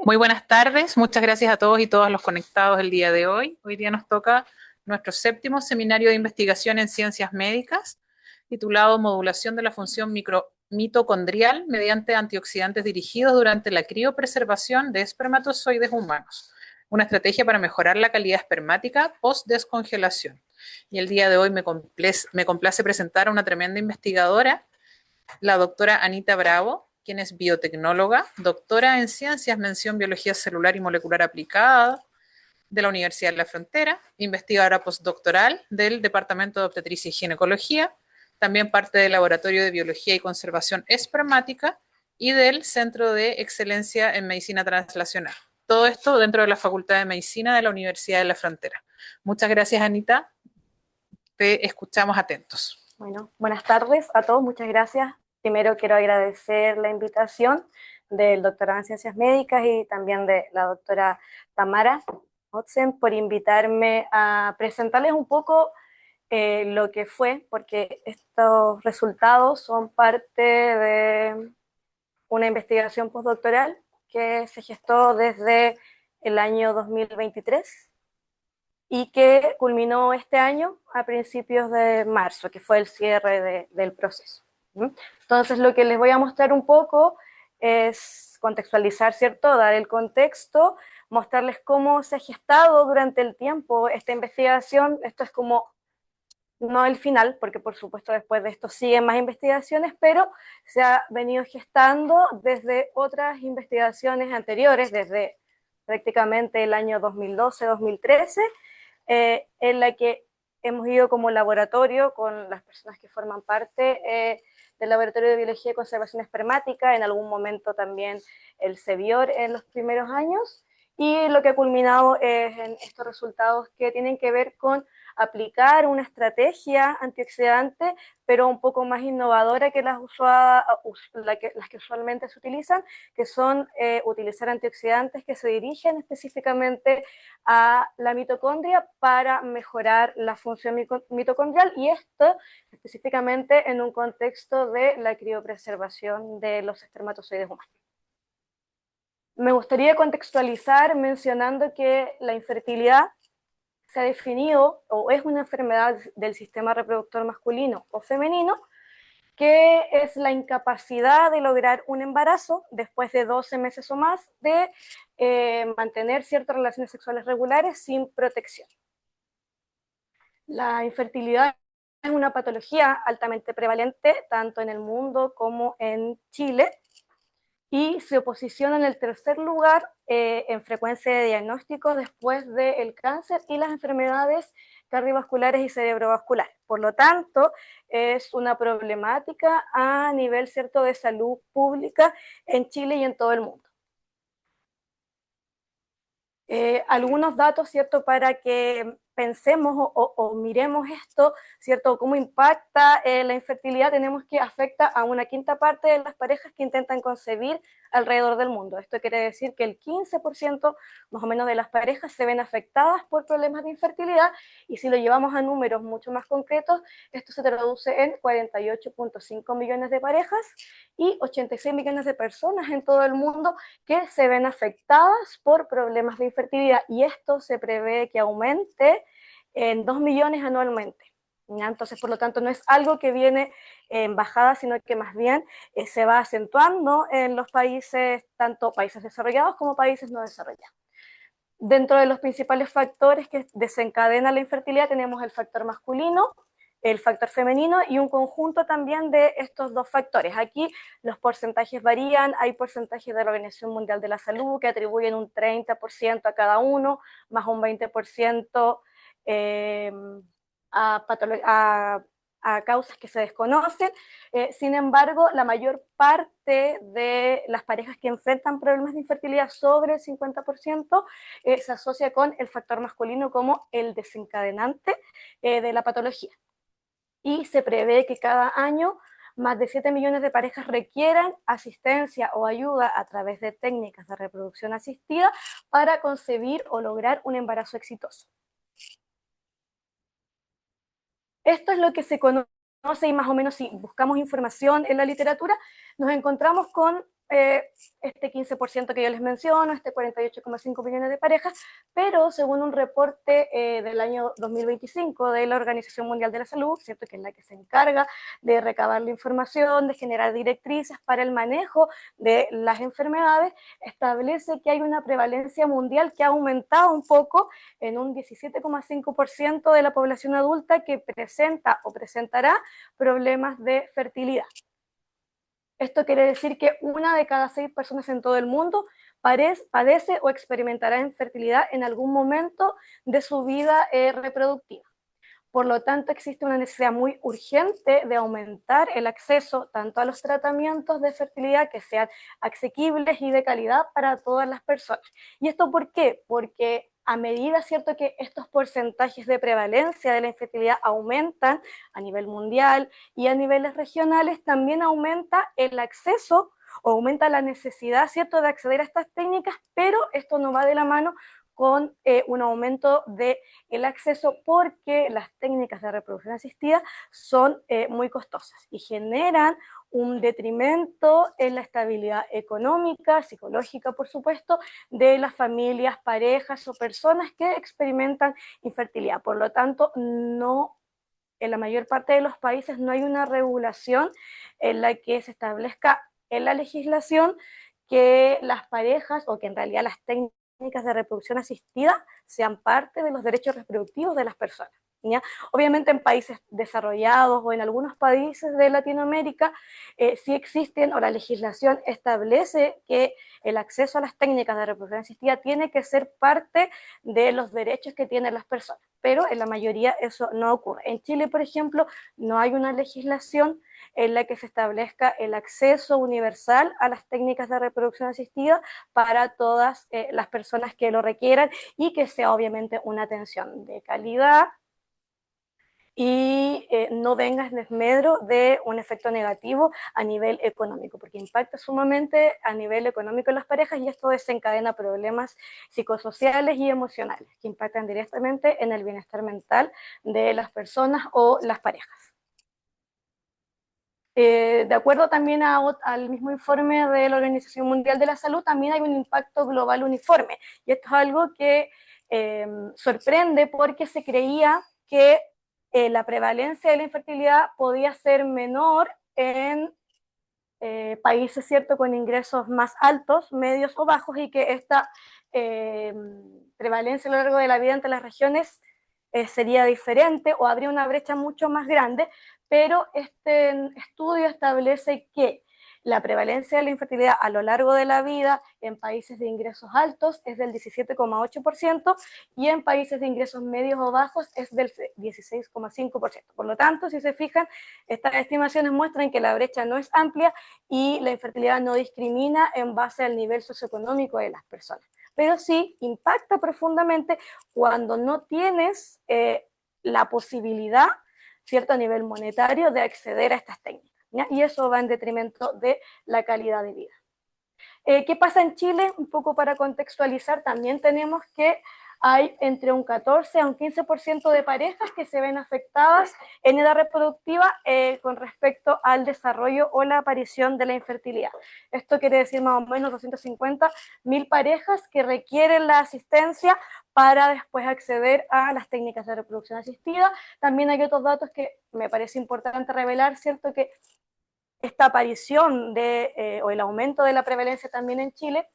Muy buenas tardes, muchas gracias a todos y todas los conectados el día de hoy. Hoy día nos toca nuestro séptimo seminario de investigación en ciencias médicas, titulado Modulación de la función mitocondrial mediante antioxidantes dirigidos durante la criopreservación de espermatozoides humanos, una estrategia para mejorar la calidad espermática post-descongelación. Y el día de hoy me complace presentar a una tremenda investigadora, la doctora Anita Bravo, quien es biotecnóloga, doctora en ciencias, mención biología celular y molecular aplicada de la Universidad de la Frontera, investigadora postdoctoral del Departamento de Obstetricia y Ginecología, también parte del Laboratorio de Biología y Conservación Espermática y del Centro de Excelencia en Medicina Translacional. Todo esto dentro de la Facultad de Medicina de la Universidad de la Frontera. Muchas gracias, Anita. Te escuchamos atentos. Bueno, buenas tardes a todos, muchas gracias. Primero quiero agradecer la invitación del doctorado en Ciencias Médicas y también de la doctora Tamara Otzen por invitarme a presentarles un poco lo que fue, porque estos resultados son parte de una investigación postdoctoral que se gestó desde el año 2023 y que culminó este año a principios de marzo, que fue el cierre del proceso. Entonces, lo que les voy a mostrar un poco es contextualizar, ¿cierto? Dar el contexto, mostrarles cómo se ha gestado durante el tiempo esta investigación. Esto es como, no el final, porque por supuesto después de esto siguen más investigaciones, pero se ha venido gestando desde otras investigaciones anteriores, desde prácticamente el año 2012-2013, en la que hemos ido como laboratorio con las personas que forman parte del Laboratorio de Biología y Conservación Espermática, en algún momento también el CEBIOR en los primeros años, y lo que ha culminado es en estos resultados que tienen que ver con aplicar una estrategia antioxidante, pero un poco más innovadora que las que usualmente se utilizan, que son utilizar antioxidantes que se dirigen específicamente a la mitocondria para mejorar la función mitocondrial, y esto específicamente en un contexto de la criopreservación de los espermatozoides humanos. Me gustaría contextualizar mencionando que la infertilidad se ha definido o es una enfermedad del sistema reproductor masculino o femenino, que es la incapacidad de lograr un embarazo después de 12 meses o más de mantener ciertas relaciones sexuales regulares sin protección. La infertilidad es una patología altamente prevalente tanto en el mundo como en Chile, y se posiciona en el tercer lugar en frecuencia de diagnóstico después del cáncer y las enfermedades cardiovasculares y cerebrovasculares. Por lo tanto, es una problemática a nivel, ¿cierto?, de salud pública en Chile y en todo el mundo. Algunos datos, ¿cierto?, para que pensemos o miremos esto, ¿cierto?, cómo impacta la infertilidad. Tenemos que afecta a una quinta parte de las parejas que intentan concebir alrededor del mundo. Esto quiere decir que el 15% más o menos de las parejas se ven afectadas por problemas de infertilidad, y si lo llevamos a números mucho más concretos, esto se traduce en 48.5 millones de parejas y 86 millones de personas en todo el mundo que se ven afectadas por problemas de infertilidad, y esto se prevé que aumente en 2 millones anualmente. ¿Ya? Entonces, por lo tanto, no es algo que viene en bajada, sino que más bien se va acentuando en los países, tanto países desarrollados como países no desarrollados. Dentro de los principales factores que desencadenan la infertilidad tenemos el factor masculino, el factor femenino y un conjunto también de estos dos factores. Aquí los porcentajes varían, hay porcentajes de la Organización Mundial de la Salud que atribuyen un 30% a cada uno, más un 20% a causas que se desconocen. Sin embargo, la mayor parte de las parejas que enfrentan problemas de infertilidad, sobre el 50%, se asocia con el factor masculino como el desencadenante de la patología. Y se prevé que cada año más de 7 millones de parejas requieran asistencia o ayuda a través de técnicas de reproducción asistida para concebir o lograr un embarazo exitoso. Esto es lo que se conoce, y más o menos si buscamos información en la literatura, nos encontramos con este 15% que yo les menciono, este 48,5 millones de parejas, pero según un reporte del año 2025 de la Organización Mundial de la Salud, ¿cierto?, que es la que se encarga de recabar la información, de generar directrices para el manejo de las enfermedades, establece que hay una prevalencia mundial que ha aumentado un poco en un 17,5% de la población adulta que presenta o presentará problemas de fertilidad. Esto quiere decir que 1 de cada 6 personas en todo el mundo padece o experimentará infertilidad en algún momento de su vida reproductiva. Por lo tanto, existe una necesidad muy urgente de aumentar el acceso tanto a los tratamientos de fertilidad que sean asequibles y de calidad para todas las personas. ¿Y esto por qué? Porque a medida, ¿cierto?, que estos porcentajes de prevalencia de la infertilidad aumentan a nivel mundial y a niveles regionales, también aumenta el acceso o aumenta la necesidad, ¿cierto?, de acceder a estas técnicas, pero esto no va de la mano con un aumento del acceso porque las técnicas de reproducción asistida son muy costosas y generan un detrimento en la estabilidad económica, psicológica, por supuesto, de las familias, parejas o personas que experimentan infertilidad. Por lo tanto, no, en la mayor parte de los países no hay una regulación en la que se establezca en la legislación que las parejas o que en realidad las técnicas de reproducción asistida sean parte de los derechos reproductivos de las personas, ¿ya? Obviamente en países desarrollados o en algunos países de Latinoamérica sí existen o la legislación establece que el acceso a las técnicas de reproducción asistida tiene que ser parte de los derechos que tienen las personas, pero en la mayoría eso no ocurre. En Chile, por ejemplo, no hay una legislación en la que se establezca el acceso universal a las técnicas de reproducción asistida para todas las personas que lo requieran y que sea obviamente una atención de calidad y no venga en desmedro de un efecto negativo a nivel económico, porque impacta sumamente a nivel económico en las parejas y esto desencadena problemas psicosociales y emocionales que impactan directamente en el bienestar mental de las personas o las parejas. De acuerdo también al mismo informe de la Organización Mundial de la Salud, también hay un impacto global uniforme. Y esto es algo que sorprende porque se creía que la prevalencia de la infertilidad podía ser menor en países, ¿cierto?, con ingresos más altos, medios o bajos, y que esta prevalencia a lo largo de la vida entre las regiones sería diferente o habría una brecha mucho más grande, pero este estudio establece que la prevalencia de la infertilidad a lo largo de la vida en países de ingresos altos es del 17,8% y en países de ingresos medios o bajos es del 16,5%. Por lo tanto, si se fijan, estas estimaciones muestran que la brecha no es amplia y la infertilidad no discrimina en base al nivel socioeconómico de las personas, pero sí impacta profundamente cuando no tienes la posibilidad, ¿cierto?, a nivel monetario de acceder a estas técnicas, ¿ya? Y eso va en detrimento de la calidad de vida. ¿Qué pasa en Chile? Un poco para contextualizar, también tenemos que hay entre un 14 a un 15% de parejas que se ven afectadas en edad reproductiva con respecto al desarrollo o la aparición de la infertilidad. Esto quiere decir más o menos 250.000 parejas que requieren la asistencia para después acceder a las técnicas de reproducción asistida. También hay otros datos que me parece importante revelar, ¿cierto?, que esta aparición o el aumento de la prevalencia también en Chile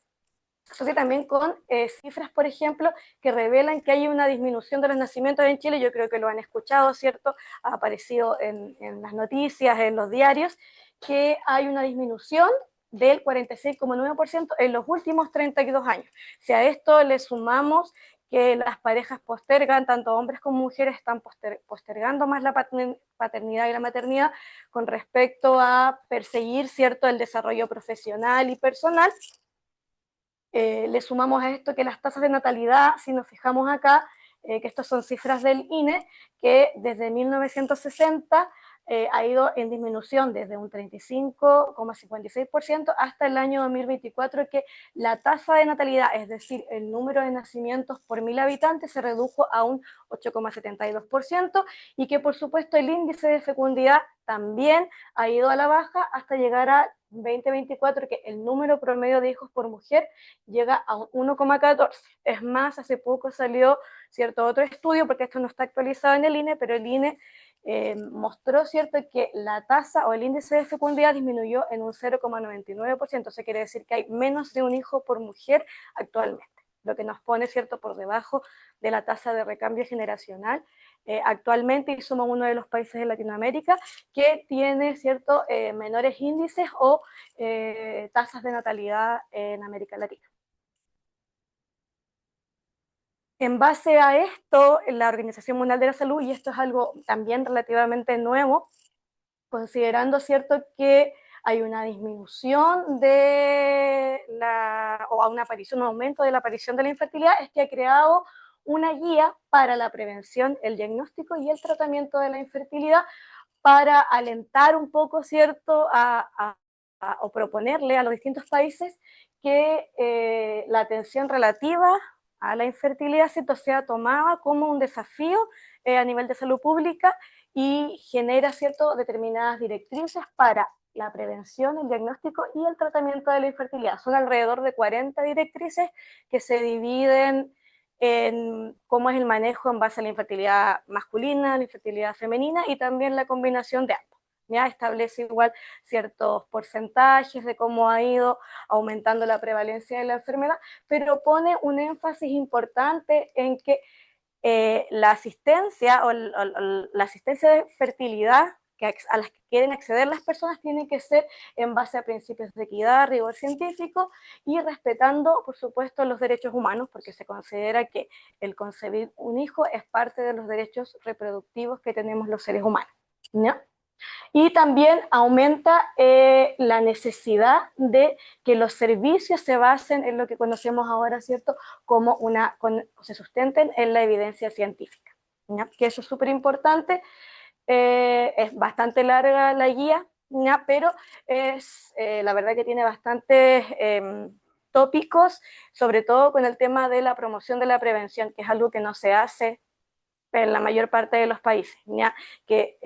se asocia también con cifras, por ejemplo, que revelan que hay una disminución de los nacimientos en Chile. Yo creo que lo han escuchado, ¿cierto? Ha aparecido en las noticias, en los diarios, que hay una disminución del 46,9% en los últimos 32 años. Si a esto le sumamos que las parejas postergan, tanto hombres como mujeres están postergando más la paternidad y la maternidad con respecto a perseguir, ¿cierto?, el desarrollo profesional y personal. Le sumamos a esto que las tasas de natalidad, si nos fijamos acá, que estas son cifras del INE, que desde 1960 ha ido en disminución desde un 35,56% hasta el año 2024, que la tasa de natalidad, es decir, el número de nacimientos por 1.000 habitantes, se redujo a un 8,72% y que por supuesto el índice de fecundidad también ha ido a la baja hasta llegar a 2024 que el número promedio de hijos por mujer llega a 1,14. Es más, hace poco salió cierto otro estudio, porque esto no está actualizado en el INE, pero el INE mostró cierto que la tasa o el índice de fecundidad disminuyó en un 0,99%. Eso quiere decir que hay menos de un hijo por mujer actualmente, lo que nos pone cierto por debajo de la tasa de recambio generacional actualmente, y somos uno de los países de Latinoamérica que tiene cierto menores índices o tasas de natalidad en América Latina. En base a esto, la Organización Mundial de la Salud, y esto es algo también relativamente nuevo, considerando cierto que hay una disminución de o una aparición, un aumento de la aparición de la infertilidad, es que ha creado una guía para la prevención, el diagnóstico y el tratamiento de la infertilidad, para alentar un poco, ¿cierto?, o proponerle a los distintos países que la atención relativa a la infertilidad, ¿cierto?, sea tomada como un desafío a nivel de salud pública y genera, ¿cierto?, determinadas directrices para la prevención, el diagnóstico y el tratamiento de la infertilidad. Son alrededor de 40 directrices que se dividen en cómo es el manejo en base a la infertilidad masculina, la infertilidad femenina y también la combinación de ambos. Ya establece igual ciertos porcentajes de cómo ha ido aumentando la prevalencia de la enfermedad, pero pone un énfasis importante en que la asistencia o la asistencia de fertilidad a las que quieren acceder las personas tiene que ser en base a principios de equidad, rigor científico y respetando, por supuesto, los derechos humanos, porque se considera que el concebir un hijo es parte de los derechos reproductivos que tenemos los seres humanos, ¿no? Y también aumenta la necesidad de que los servicios se basen en lo que conocemos ahora, ¿cierto?, como se sustenten en la evidencia científica, ¿ya? Que eso es súper importante. Es bastante larga la guía, ¿ya? Pero es la verdad que tiene bastantes tópicos, sobre todo con el tema de la promoción de la prevención, que es algo que no se hace en la mayor parte de los países, ¿ya? Que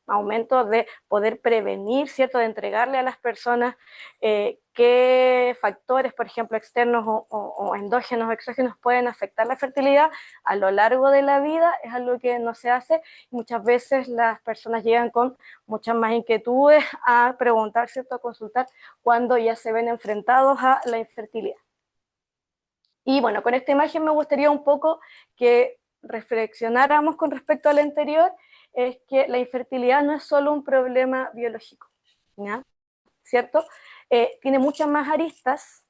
aumento de poder prevenir, ¿cierto?, de entregarle a las personas qué factores, por ejemplo, externos o endógenos o exógenos pueden afectar la fertilidad a lo largo de la vida, es algo que no se hace. Muchas veces las personas llegan con muchas más inquietudes a preguntar, ¿cierto?, a consultar cuando ya se ven enfrentados a la infertilidad. Y bueno, con esta imagen me gustaría un poco que reflexionáramos con respecto al anterior, es que la infertilidad no es solo un problema biológico, ¿ya? ¿Cierto? Tiene muchas más aristas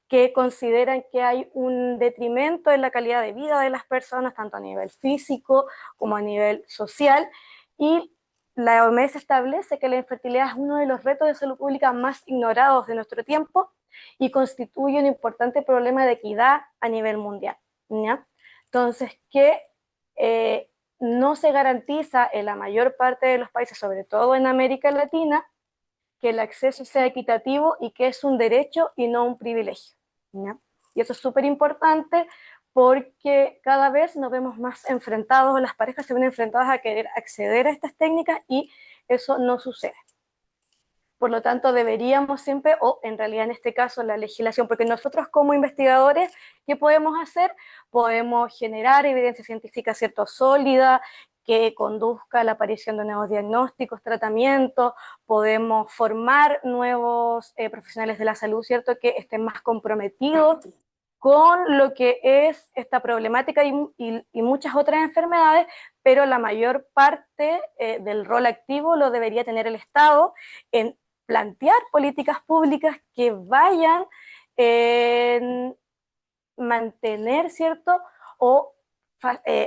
que consideran que hay un detrimento en la calidad de vida de las personas, tanto a nivel físico como a nivel social, y la OMS establece que la infertilidad es uno de los retos de salud pública más ignorados de nuestro tiempo y constituye un importante problema de equidad a nivel mundial, ¿ya? Entonces, que no se garantiza en la mayor parte de los países, sobre todo en América Latina, que el acceso sea equitativo y que es un derecho y no un privilegio, ¿ya? Y eso es súper importante porque cada vez nos vemos más enfrentados, las parejas se ven enfrentadas a querer acceder a estas técnicas y eso no sucede. Por lo tanto, deberíamos siempre, o en realidad en este caso la legislación, porque nosotros como investigadores, ¿qué podemos hacer? Podemos generar evidencia científica, ¿cierto?, sólida, que conduzca a la aparición de nuevos diagnósticos, tratamientos, podemos formar nuevos profesionales de la salud, ¿cierto?, que estén más comprometidos con lo que es esta problemática y muchas otras enfermedades, pero la mayor parte del rol activo lo debería tener el Estado en plantear políticas públicas que vayan en mantener, ¿cierto?, o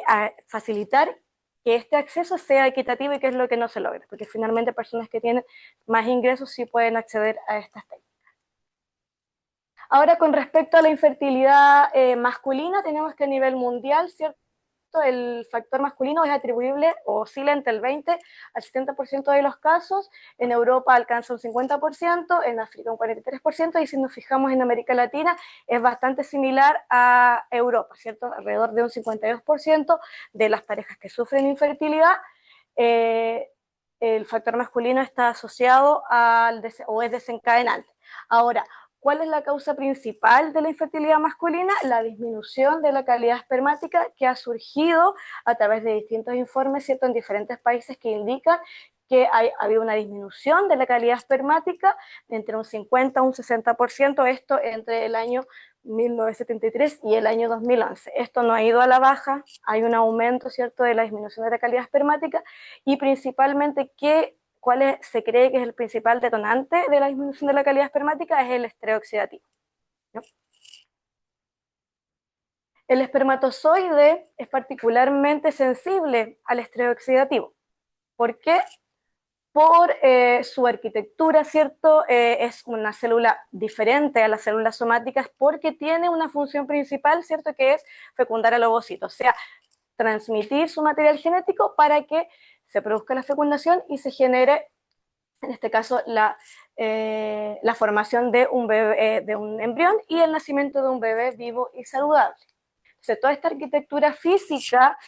a facilitar que este acceso sea equitativo y que es lo que no se logra, porque finalmente personas que tienen más ingresos sí pueden acceder a estas técnicas. Ahora, con respecto a la infertilidad masculina, tenemos que a nivel mundial, ¿cierto?, el factor masculino es atribuible o oscila entre el 20 al 70% de los casos. En Europa alcanza un 50%, en África un 43%, y si nos fijamos en América Latina es bastante similar a Europa, ¿cierto? Alrededor de un 52% de las parejas que sufren infertilidad el factor masculino está asociado o es desencadenante. Ahora, ¿cuál es la causa principal de la infertilidad masculina? La disminución de la calidad espermática que ha surgido a través de distintos informes, ¿cierto?, en diferentes países que indican que ha habido una disminución de la calidad espermática entre un 50 a un 60%, esto entre el año 1973 y el año 2011. Esto no ha ido a la baja, hay un aumento, ¿cierto?, de la disminución de la calidad espermática y principalmente ¿cuál se cree que es el principal detonante de la disminución de la calidad espermática? Es el estrés oxidativo, ¿no? El espermatozoide es particularmente sensible al estrés oxidativo. ¿Por qué? Por su arquitectura, ¿cierto? Es una célula diferente a las células somáticas porque tiene una función principal, ¿cierto?, que es fecundar al ovocito, o sea, transmitir su material genético para que se produzca la fecundación y se genere, en este caso, la formación de un bebé, de un embrión y el nacimiento de un bebé vivo y saludable. Entonces, toda esta arquitectura física,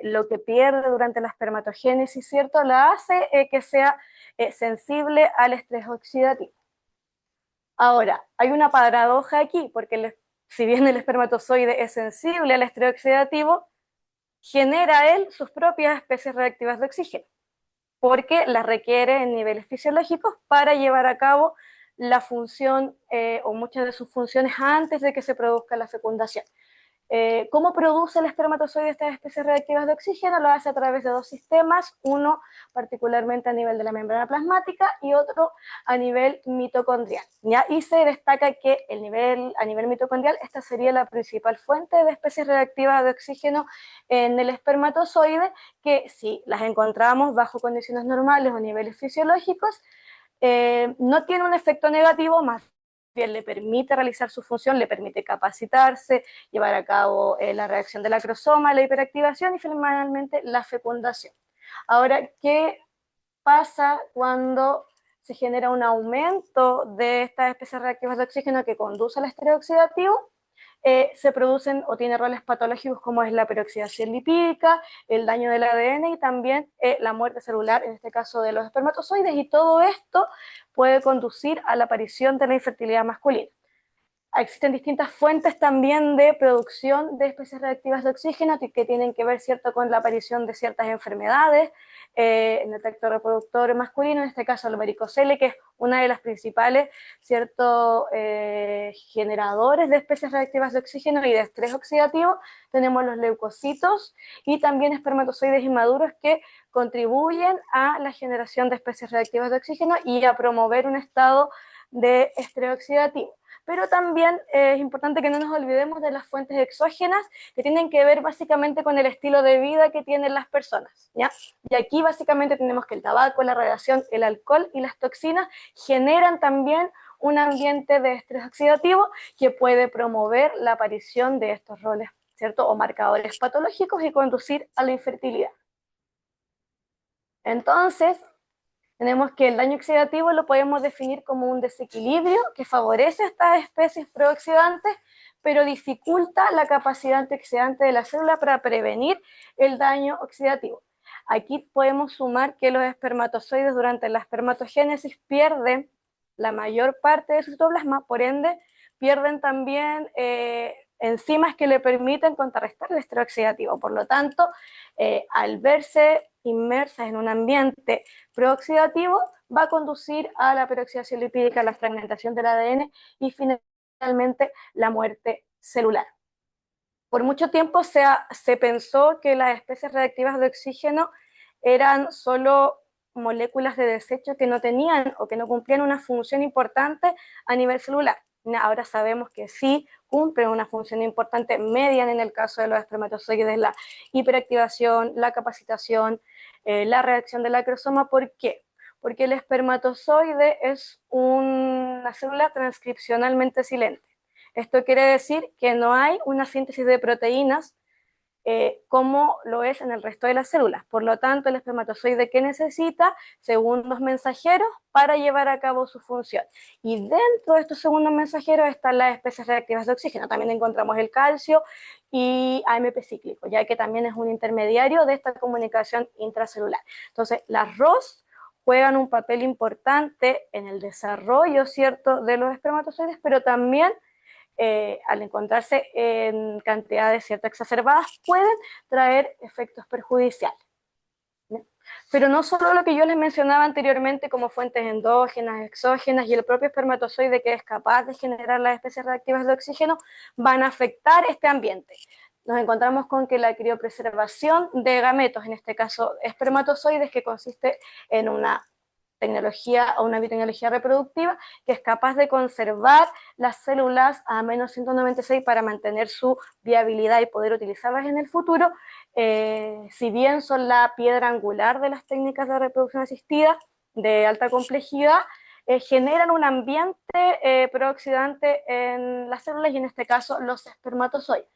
lo que pierde durante la espermatogénesis, ¿cierto?, la hace que sea sensible al estrés oxidativo. Ahora, hay una paradoja aquí, porque si bien el espermatozoide es sensible al estrés oxidativo, genera él sus propias especies reactivas de oxígeno, porque las requiere en niveles fisiológicos para llevar a cabo la función o muchas de sus funciones antes de que se produzca la fecundación. ¿Cómo produce el espermatozoide estas especies reactivas de oxígeno? Lo hace a través de dos sistemas, uno particularmente a nivel de la membrana plasmática y otro a nivel mitocondrial, ¿ya? Y se destaca que a nivel mitocondrial esta sería la principal fuente de especies reactivas de oxígeno en el espermatozoide, que si las encontramos bajo condiciones normales o niveles fisiológicos, no tiene un efecto negativo, más bien le permite realizar su función, le permite capacitarse, llevar a cabo la reacción del acrosoma, la hiperactivación y finalmente la fecundación. Ahora, ¿qué pasa cuando se genera un aumento de estas especies reactivas de oxígeno que conduce al estrés oxidativo? Se producen o tiene roles patológicos como es la peroxidación lipídica, el daño del ADN y también la muerte celular, en este caso de los espermatozoides, y todo esto puede conducir a la aparición de la infertilidad masculina. Existen distintas fuentes también de producción de especies reactivas de oxígeno que tienen que ver, ¿cierto?, con la aparición de ciertas enfermedades en el tracto reproductor masculino, en este caso el varicocele, que es una de las principales, ¿cierto?, generadores de especies reactivas de oxígeno y de estrés oxidativo. Tenemos los leucocitos y también espermatozoides inmaduros que contribuyen a la generación de especies reactivas de oxígeno y a promover un estado de estrés oxidativo. Pero también es importante que no nos olvidemos de las fuentes exógenas que tienen que ver básicamente con el estilo de vida que tienen las personas, ¿ya? Y aquí básicamente tenemos que el tabaco, la radiación, el alcohol y las toxinas generan también un ambiente de estrés oxidativo que puede promover la aparición de estos roles, ¿cierto?, o marcadores patológicos y conducir a la infertilidad. Entonces, tenemos que el daño oxidativo lo podemos definir como un desequilibrio que favorece estas especies prooxidantes, pero dificulta la capacidad antioxidante de la célula para prevenir el daño oxidativo. Aquí podemos sumar que los espermatozoides durante la espermatogénesis pierden la mayor parte de su citoplasma, por ende pierden también enzimas que le permiten contrarrestar el estrés oxidativo. Por lo tanto, al verse inmersas en un ambiente prooxidativo, va a conducir a la peroxidación lipídica, la fragmentación del ADN y finalmente la muerte celular. Por mucho tiempo se pensó que las especies reactivas de oxígeno eran solo moléculas de desecho que no tenían o que no cumplían una función importante a nivel celular. Ahora sabemos que sí cumplen una función importante, median en el caso de los espermatozoides la hiperactivación, la capacitación, la reacción del acrosoma. ¿Por qué? Porque el espermatozoide es una célula transcripcionalmente silente. Esto quiere decir que no hay una síntesis de proteínas como lo es en el resto de las células. Por lo tanto, el espermatozoide que necesita segundos mensajeros para llevar a cabo su función. Y dentro de estos segundos mensajeros están las especies reactivas de oxígeno. También encontramos el calcio y AMP cíclico, ya que también es un intermediario de esta comunicación intracelular. Entonces, las ROS juegan un papel importante en el desarrollo, ¿cierto?, de los espermatozoides, pero también al encontrarse en cantidades cierto exacerbadas pueden traer efectos perjudiciales. Pero no solo lo que yo les mencionaba anteriormente como fuentes endógenas, exógenas y el propio espermatozoide que es capaz de generar las especies reactivas de oxígeno van a afectar este ambiente. Nos encontramos con que la criopreservación de gametos, en este caso espermatozoides, que consiste en una tecnología o una biotecnología reproductiva que es capaz de conservar las células a menos 196 para mantener su viabilidad y poder utilizarlas en el futuro, si bien son la piedra angular de las técnicas de reproducción asistida de alta complejidad, generan un ambiente prooxidante en las células y en este caso los espermatozoides,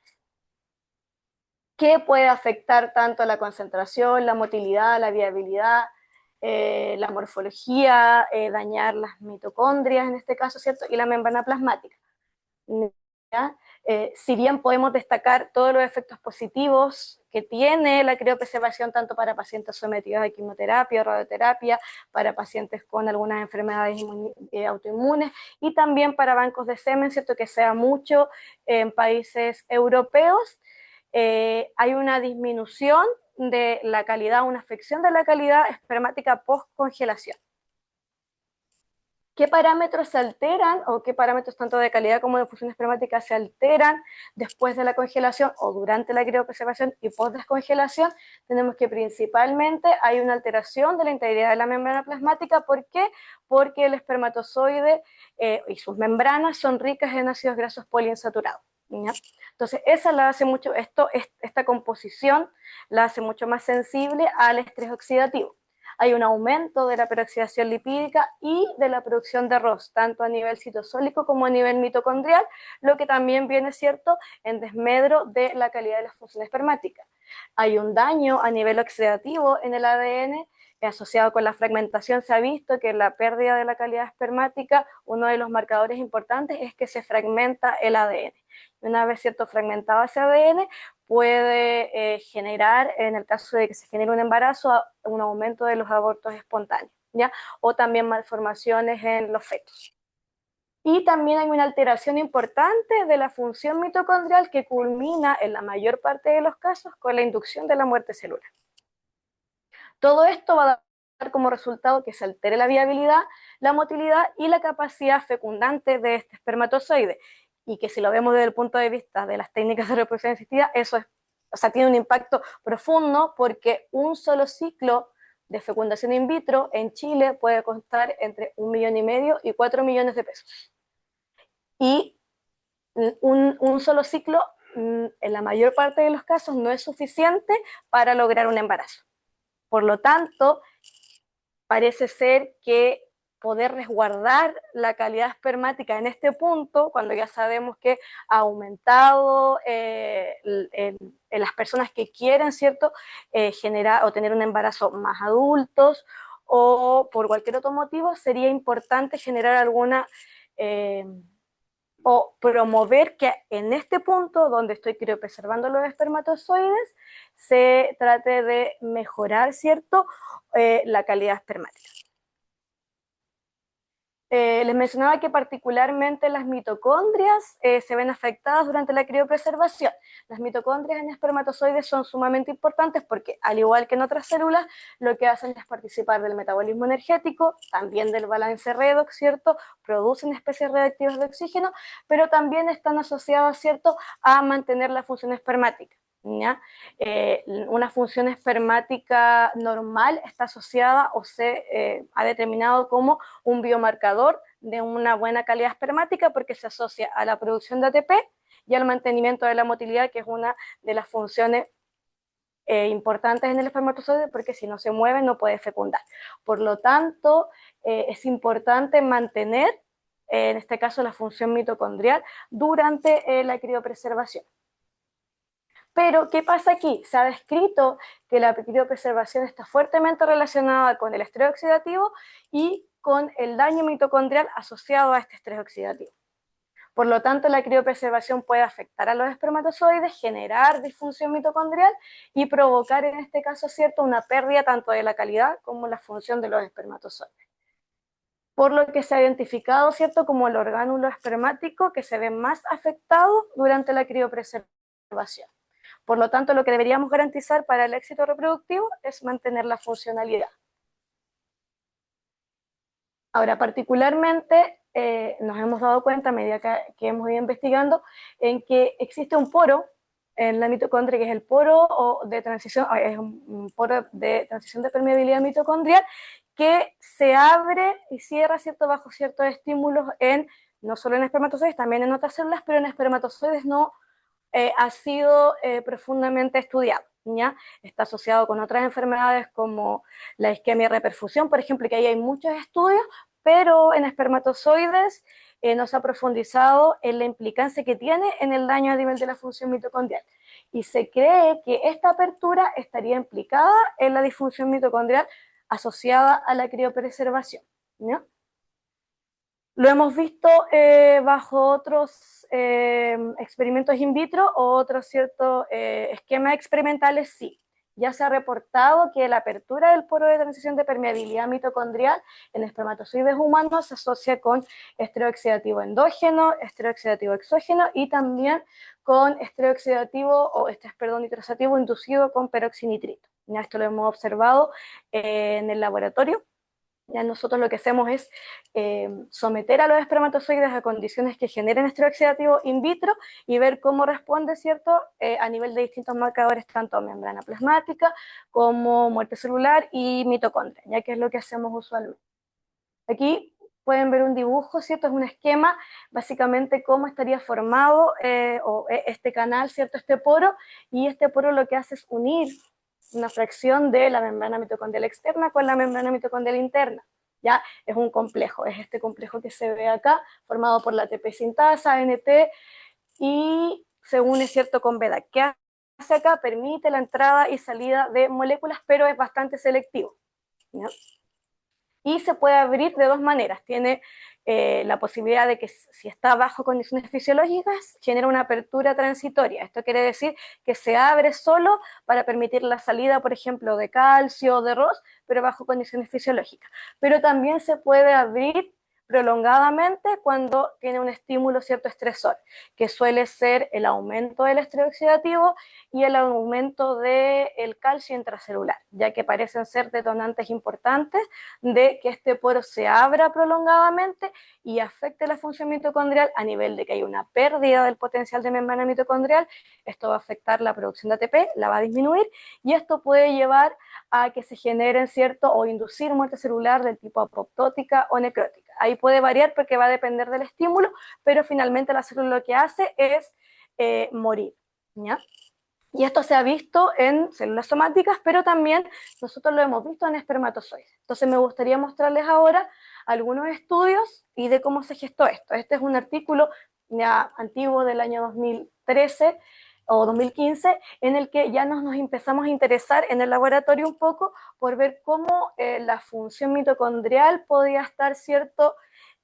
que puede afectar tanto la concentración, la motilidad, la viabilidad, la morfología, dañar las mitocondrias en este caso, ¿cierto? Y la membrana plasmática. Si bien podemos destacar todos los efectos positivos que tiene la criopreservación tanto para pacientes sometidos a quimioterapia o radioterapia, para pacientes con algunas enfermedades autoinmunes y también para bancos de semen, ¿cierto? Que sea mucho en países europeos, hay una disminución de la calidad, una afección de la calidad espermática post-congelación. ¿Qué parámetros se alteran o qué parámetros tanto de calidad como de fusión espermática se alteran después de la congelación o durante la criopreservación y post-descongelación? Tenemos que principalmente hay una alteración de la integridad de la membrana plasmática. ¿Por qué? Porque el espermatozoide y sus membranas son ricas en ácidos grasos poliinsaturados. ¿Ya? Entonces, esa la hace mucho, esta composición la hace mucho más sensible al estrés oxidativo. Hay un aumento de la peroxidación lipídica y de la producción de ROS, tanto a nivel citosólico como a nivel mitocondrial, lo que también viene, ¿cierto?, en desmedro de la calidad de la función espermática. Hay un daño a nivel oxidativo en el ADN, asociado con la fragmentación. Se ha visto que la pérdida de la calidad espermática, uno de los marcadores importantes es que se fragmenta el ADN. Una vez, ¿cierto?, fragmentado ese ADN, puede generar, en el caso de que se genere un embarazo, un aumento de los abortos espontáneos, ¿ya? O también malformaciones en los fetos. Y también hay una alteración importante de la función mitocondrial que culmina en la mayor parte de los casos con la inducción de la muerte celular. Todo esto va a dar como resultado que se altere la viabilidad, la motilidad y la capacidad fecundante de este espermatozoide. Y que si lo vemos desde el punto de vista de las técnicas de reproducción asistida, eso es, o sea, tiene un impacto profundo porque un solo ciclo de fecundación in vitro en Chile puede costar entre 1,5 millones y 4 millones de pesos. Y un solo ciclo, en la mayor parte de los casos, no es suficiente para lograr un embarazo. Por lo tanto, parece ser que poder resguardar la calidad espermática en este punto, cuando ya sabemos que ha aumentado en las personas que quieren, ¿cierto?, generar o tener un embarazo más adultos o por cualquier otro motivo, sería importante generar alguna o promover que en este punto donde estoy criopreservando los espermatozoides se trate de mejorar, ¿cierto?, la calidad espermática. Les mencionaba que particularmente las mitocondrias se ven afectadas durante la criopreservación. Las mitocondrias en espermatozoides son sumamente importantes porque, al igual que en otras células, lo que hacen es participar del metabolismo energético, también del balance redox, ¿cierto? Producen especies reactivas de oxígeno, pero también están asociadas, ¿cierto?, a mantener la función espermática. ¿Ya? Una función espermática normal está asociada o se ha determinado como un biomarcador de una buena calidad espermática porque se asocia a la producción de ATP y al mantenimiento de la motilidad, que es una de las funciones importantes en el espermatozoide, porque si no se mueve no puede fecundar. Por lo tanto, es importante mantener, en este caso, la función mitocondrial durante la criopreservación. Pero, ¿qué pasa aquí? Se ha descrito que la criopreservación está fuertemente relacionada con el estrés oxidativo y con el daño mitocondrial asociado a este estrés oxidativo. Por lo tanto, la criopreservación puede afectar a los espermatozoides, generar disfunción mitocondrial y provocar en este caso, ¿cierto?, una pérdida tanto de la calidad como la función de los espermatozoides. Por lo que se ha identificado, ¿cierto?, como el orgánulo espermático que se ve más afectado durante la criopreservación. Por lo tanto, lo que deberíamos garantizar para el éxito reproductivo es mantener la funcionalidad. Ahora, particularmente, nos hemos dado cuenta a medida que hemos ido investigando en que existe un poro en la mitocondria, que es el poro de transición, es un poro de transición de permeabilidad mitocondrial, que se abre y cierra, ¿cierto?, bajo ciertos estímulos no solo en espermatozoides, también en otras células, pero en espermatozoides no ha sido profundamente estudiado. ¿Ya? Está asociado con otras enfermedades como la isquemia y reperfusión, por ejemplo, que ahí hay muchos estudios, pero en espermatozoides no se ha profundizado en la implicancia que tiene en el daño a nivel de la función mitocondrial. Y se cree que esta apertura estaría implicada en la disfunción mitocondrial asociada a la criopreservación. ¿Ya? Lo hemos visto bajo otros experimentos in vitro o otros ciertos esquemas experimentales, sí. Ya se ha reportado que la apertura del poro de transición de permeabilidad mitocondrial en espermatozoides humanos se asocia con estrés oxidativo endógeno, estrés oxidativo exógeno y también con estrés oxidativo o estrés, nitrosativo inducido con peroxinitrito. Ya esto lo hemos observado en el laboratorio. Ya nosotros lo que hacemos es someter a los espermatozoides a condiciones que generen estrés oxidativo in vitro y ver cómo responde, ¿cierto?, a nivel de distintos marcadores, tanto membrana plasmática como muerte celular y mitocondria, ya que es lo que hacemos usualmente. Aquí pueden ver un dibujo, ¿cierto? Es un esquema, básicamente cómo estaría formado este canal, ¿cierto? Este poro, y este poro lo que hace es unir una fracción de la membrana mitocondrial externa con la membrana mitocondrial interna. Ya es un complejo, es este complejo que se ve acá, formado por la ATP sintasa, ANT, y se une, ¿cierto?, con BEDA. ¿Qué hace acá? Permite la entrada y salida de moléculas, pero es bastante selectivo. ¿Ya? Y se puede abrir de dos maneras. Tiene la posibilidad de que si está bajo condiciones fisiológicas, genera una apertura transitoria. Esto quiere decir que se abre solo para permitir la salida, por ejemplo, de calcio o de ROS, pero bajo condiciones fisiológicas. Pero también se puede abrir prolongadamente cuando tiene un estímulo, cierto estresor, que suele ser el aumento del estrés oxidativo y el aumento del calcio intracelular, ya que parecen ser detonantes importantes de que este poro se abra prolongadamente y afecte la función mitocondrial a nivel de que hay una pérdida del potencial de membrana mitocondrial. Esto va a afectar la producción de ATP, la va a disminuir, y esto puede llevar a que se generen, ¿cierto?, o inducir muerte celular del tipo apoptótica o necrótica. Ahí puede variar porque va a depender del estímulo, pero finalmente la célula lo que hace es morir, ¿ya? Y esto se ha visto en células somáticas, pero también nosotros lo hemos visto en espermatozoides. Entonces me gustaría mostrarles ahora algunos estudios y de cómo se gestó esto. Este es un artículo ya antiguo del año 2013 o 2015, en el que ya nos empezamos a interesar en el laboratorio un poco por ver cómo la función mitocondrial podía estar, ¿cierto?,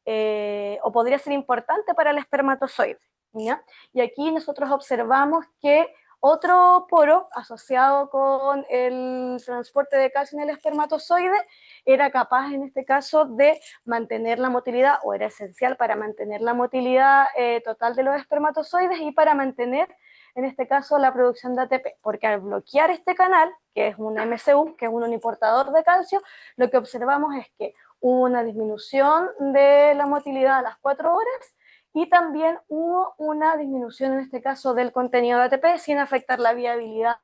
o podría ser importante para el espermatozoide, ¿ya? Y aquí nosotros observamos que otro poro asociado con el transporte de calcio en el espermatozoide era capaz, en este caso, de mantener la motilidad, o era esencial para mantener la motilidad total de los espermatozoides y para mantener, en este caso, la producción de ATP, porque al bloquear este canal, que es un MCU, que es un uniportador de calcio, lo que observamos es que hubo una disminución de la motilidad a las 4 horas y también hubo una disminución, en este caso, del contenido de ATP sin afectar la viabilidad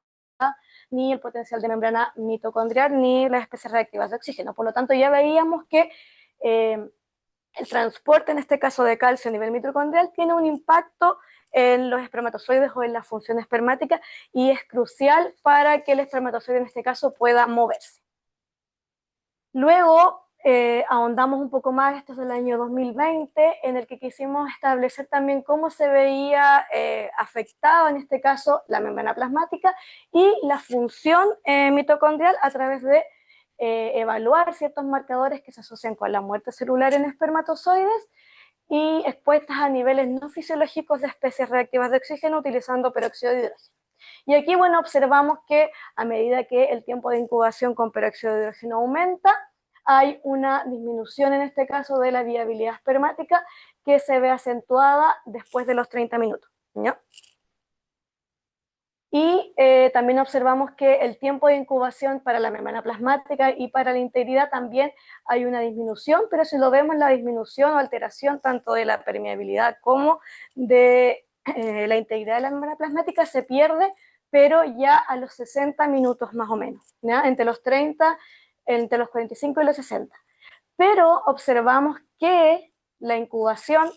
ni el potencial de membrana mitocondrial ni las especies reactivas de oxígeno. Por lo tanto, ya veíamos que el transporte, en este caso de calcio a nivel mitocondrial, tiene un impacto en los espermatozoides o en la función espermática, y es crucial para que el espermatozoide, en este caso, pueda moverse. Luego ahondamos un poco más, esto es del año 2020, en el que quisimos establecer también cómo se veía afectada, en este caso, la membrana plasmática y la función mitocondrial a través de evaluar ciertos marcadores que se asocian con la muerte celular en espermatozoides y expuestas a niveles no fisiológicos de especies reactivas de oxígeno utilizando peróxido de hidrógeno. Y aquí, bueno, observamos que a medida que el tiempo de incubación con peróxido de hidrógeno aumenta, hay una disminución en este caso de la viabilidad espermática que se ve acentuada después de los 30 minutos, ¿no? Y también observamos que el tiempo de incubación para la membrana plasmática y para la integridad también hay una disminución, pero si lo vemos, la disminución o alteración tanto de la permeabilidad como de la integridad de la membrana plasmática se pierde, pero ya a los 60 minutos más o menos, ¿ya? Entre los 30, entre los 45 y los 60. Pero observamos que la incubación,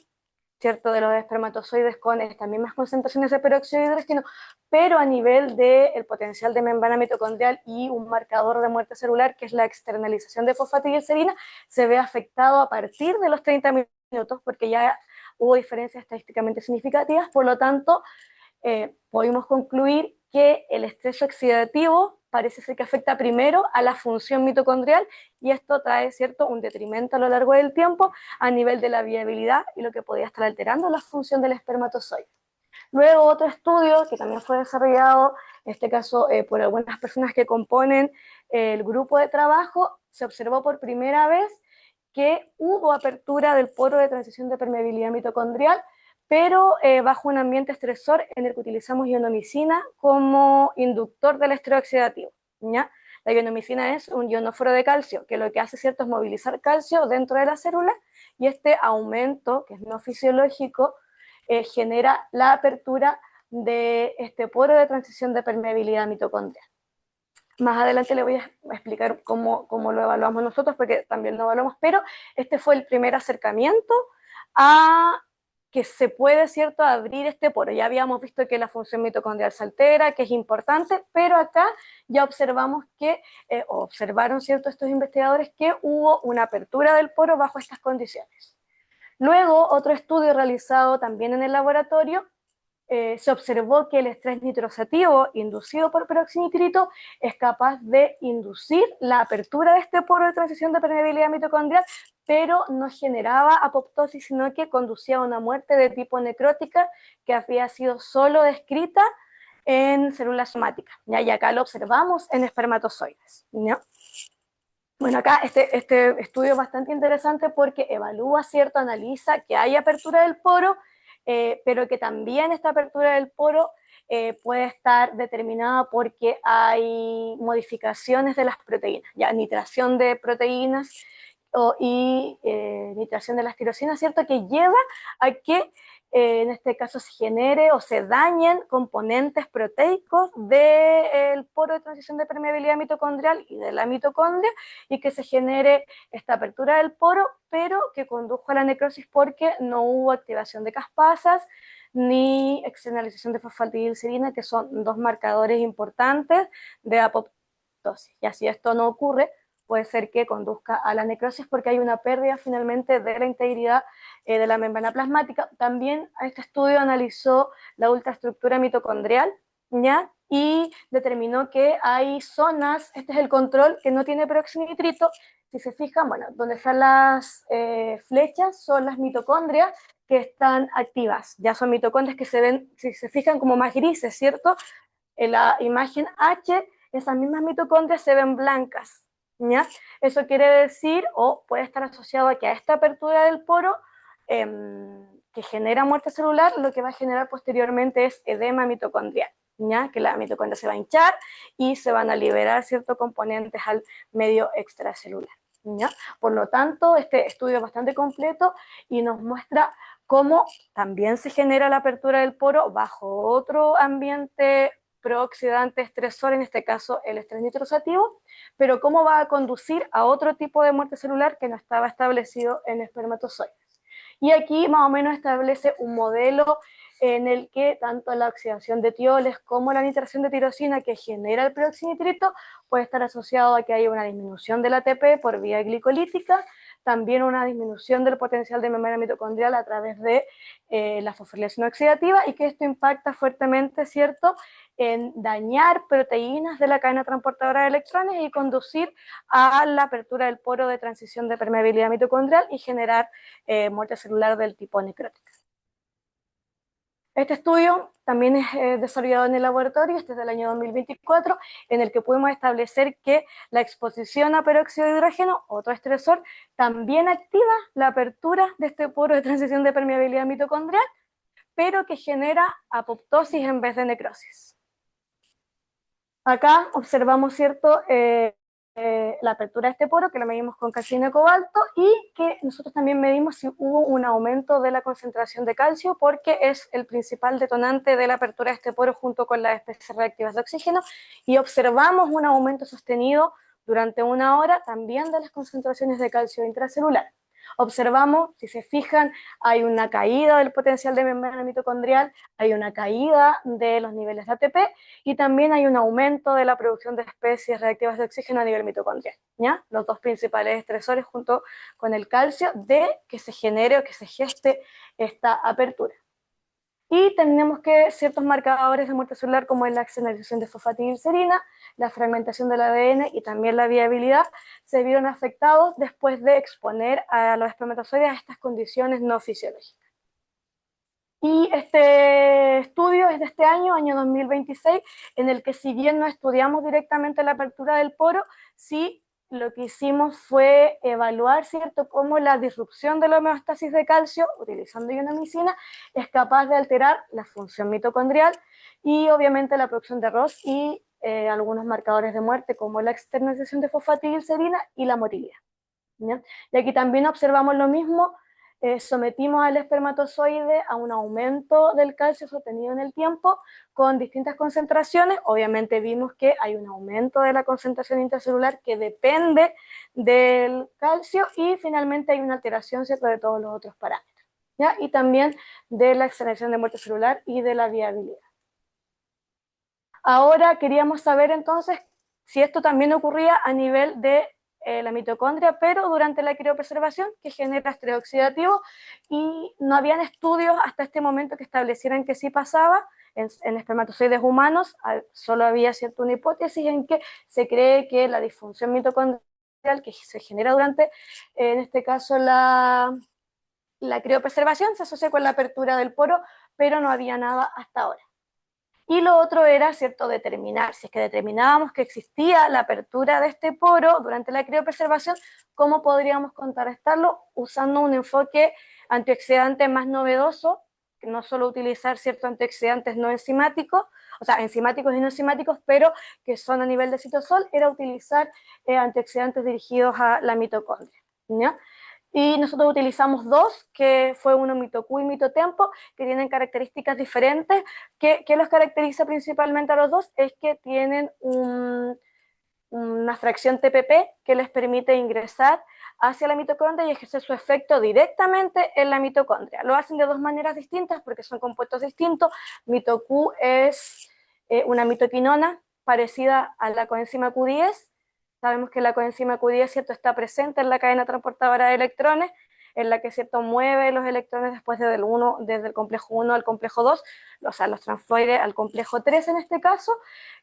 ¿cierto?, de los espermatozoides con estas mismas concentraciones de peróxido de hidrógeno, pero a nivel del potencial de membrana mitocondrial y un marcador de muerte celular, que es la externalización de fosfatidilcerina, se ve afectado a partir de los 30 minutos, porque ya hubo diferencias estadísticamente significativas. Por lo tanto, pudimos concluir que el estrés oxidativo parece ser que afecta primero a la función mitocondrial y esto trae, ¿cierto?, un detrimento a lo largo del tiempo a nivel de la viabilidad y lo que podría estar alterando la función del espermatozoide. Luego otro estudio que también fue desarrollado, en este caso por algunas personas que componen el grupo de trabajo, se observó por primera vez que hubo apertura del poro de transición de permeabilidad mitocondrial, pero bajo un ambiente estresor en el que utilizamos ionomicina como inductor del estrés oxidativo, ¿ya? La ionomicina es un ionóforo de calcio, que lo que hace, ¿cierto?, es movilizar calcio dentro de la célula, y este aumento, que es no fisiológico, genera la apertura de este poro de transición de permeabilidad mitocondrial. Más adelante le voy a explicar cómo lo evaluamos nosotros, porque también lo evaluamos, pero este fue el primer acercamiento a que se puede, ¿cierto?, abrir este poro. Ya habíamos visto que la función mitocondrial se altera, que es importante, pero acá ya observamos que, observaron, ¿cierto?, estos investigadores que hubo una apertura del poro bajo estas condiciones. Luego, otro estudio realizado también en el laboratorio, se observó que el estrés nitrosativo inducido por peróxido nitrito es capaz de inducir la apertura de este poro de transición de permeabilidad mitocondrial, pero no generaba apoptosis, sino que conducía a una muerte de tipo necrótica que había sido solo descrita en células somáticas, ¿ya? Y acá lo observamos en espermatozoides, ¿ya? Bueno, acá este estudio es bastante interesante porque evalúa, ¿cierto?, analiza que hay apertura del poro, pero que también esta apertura del poro puede estar determinada porque hay modificaciones de las proteínas, ya nitración de proteínas y nitración de las tirosinas, ¿cierto?, que lleva a que en este caso se genere o se dañen componentes proteicos del poro de transición de permeabilidad mitocondrial y de la mitocondria, y que se genere esta apertura del poro, pero que condujo a la necrosis porque no hubo activación de caspasas ni externalización de fosfatidilcerina, que son dos marcadores importantes de apoptosis. Y así esto no ocurre, puede ser que conduzca a la necrosis porque hay una pérdida finalmente de la integridad de la membrana plasmática. También este estudio analizó la ultraestructura mitocondrial, ¿ya?, y determinó que hay zonas, este es el control, que no tiene peróxido nitrito. Si se fijan, bueno, donde están las flechas son las mitocondrias que están activas, ya son mitocondrias que se ven, si se fijan, como más grises, ¿cierto? En la imagen H, esas mismas mitocondrias se ven blancas, ¿ya? Eso quiere decir, o puede estar asociado a que a esta apertura del poro, que genera muerte celular, lo que va a generar posteriormente es edema mitocondrial, ¿ya?, que la mitocondria se va a hinchar y se van a liberar ciertos componentes al medio extracelular, ¿ya? Por lo tanto, este estudio es bastante completo y nos muestra cómo también se genera la apertura del poro bajo otro ambiente prooxidante estresor, en este caso el estrés nitrosativo, pero cómo va a conducir a otro tipo de muerte celular que no estaba establecido en espermatozoides. Y aquí más o menos establece un modelo en el que tanto la oxidación de tioles como la nitración de tirosina que genera el peróxido nitrito puede estar asociado a que haya una disminución del ATP por vía glicolítica, también una disminución del potencial de membrana mitocondrial a través de la fosforilación oxidativa, y que esto impacta fuertemente, ¿cierto?, en dañar proteínas de la cadena transportadora de electrones y conducir a la apertura del poro de transición de permeabilidad mitocondrial y generar muerte celular del tipo necrótica. Este estudio también es desarrollado en el laboratorio, este es del año 2024, en el que pudimos establecer que la exposición a peróxido de hidrógeno, otro estresor, también activa la apertura de este poro de transición de permeabilidad mitocondrial, pero que genera apoptosis en vez de necrosis. Acá observamos, ¿cierto?, la apertura de este poro, que lo medimos con calcina de cobalto, y que nosotros también medimos si hubo un aumento de la concentración de calcio, porque es el principal detonante de la apertura de este poro junto con las especies reactivas de oxígeno, y observamos un aumento sostenido durante 1 hora también de las concentraciones de calcio intracelular. Observamos, si se fijan, hay una caída del potencial de membrana mitocondrial, hay una caída de los niveles de ATP, y también hay un aumento de la producción de especies reactivas de oxígeno a nivel mitocondrial, ¿ya? Los dos principales estresores junto con el calcio de que se genere o que se geste esta apertura. Y tenemos que ciertos marcadores de muerte celular, como es la externalización de fosfatidilcerina, la fragmentación del ADN y también la viabilidad, se vieron afectados después de exponer a los espermatozoides a estas condiciones no fisiológicas. Y este estudio es de este año 2026, en el que si bien no estudiamos directamente la apertura del poro, sí lo que hicimos fue evaluar, ¿cierto?, cómo la disrupción de la homeostasis de calcio, utilizando ionomicina, es capaz de alterar la función mitocondrial y obviamente la producción de ROS y algunos marcadores de muerte, como la externalización de fosfatidilcerina y la motilidad, ¿ya? Y aquí también observamos lo mismo. Sometimos al espermatozoide a un aumento del calcio sostenido en el tiempo con distintas concentraciones. Obviamente vimos que hay un aumento de la concentración intracelular que depende del calcio, y finalmente hay una alteración, ¿cierto?, de todos los otros parámetros, ¿ya? Y también de la extensión de muerte celular y de la viabilidad. Ahora queríamos saber entonces si esto también ocurría a nivel de la mitocondria, pero durante la criopreservación, que genera estrés oxidativo, y no habían estudios hasta este momento que establecieran que sí pasaba en espermatozoides humanos. Solo había cierta una hipótesis en que se cree que la disfunción mitocondrial que se genera durante, en este caso, la criopreservación se asocia con la apertura del poro, pero no había nada hasta ahora. Y lo otro era, ¿cierto?, determinar, si es que determinábamos que existía la apertura de este poro durante la criopreservación, cómo podríamos contrarrestarlo usando un enfoque antioxidante más novedoso, que no solo utilizar ciertos antioxidantes no enzimáticos, o sea, enzimáticos y no enzimáticos, pero que son a nivel de citosol, era utilizar antioxidantes dirigidos a la mitocondria, ¿ya? Y nosotros utilizamos dos, que fue uno MitoQ y MitoTempo, que tienen características diferentes. ¿Qué los caracteriza principalmente a los dos? Es que tienen una fracción TPP que les permite ingresar hacia la mitocondria y ejercer su efecto directamente en la mitocondria. Lo hacen de dos maneras distintas porque son compuestos distintos. MitoQ es una mitoquinona parecida a la coenzima Q10. Sabemos que la coenzima Q10, ¿cierto?, está presente en la cadena transportadora de electrones, en la que, ¿cierto?, mueve los electrones después desde el complejo 1 al complejo 2, o sea, los transfiere al complejo 3 en este caso,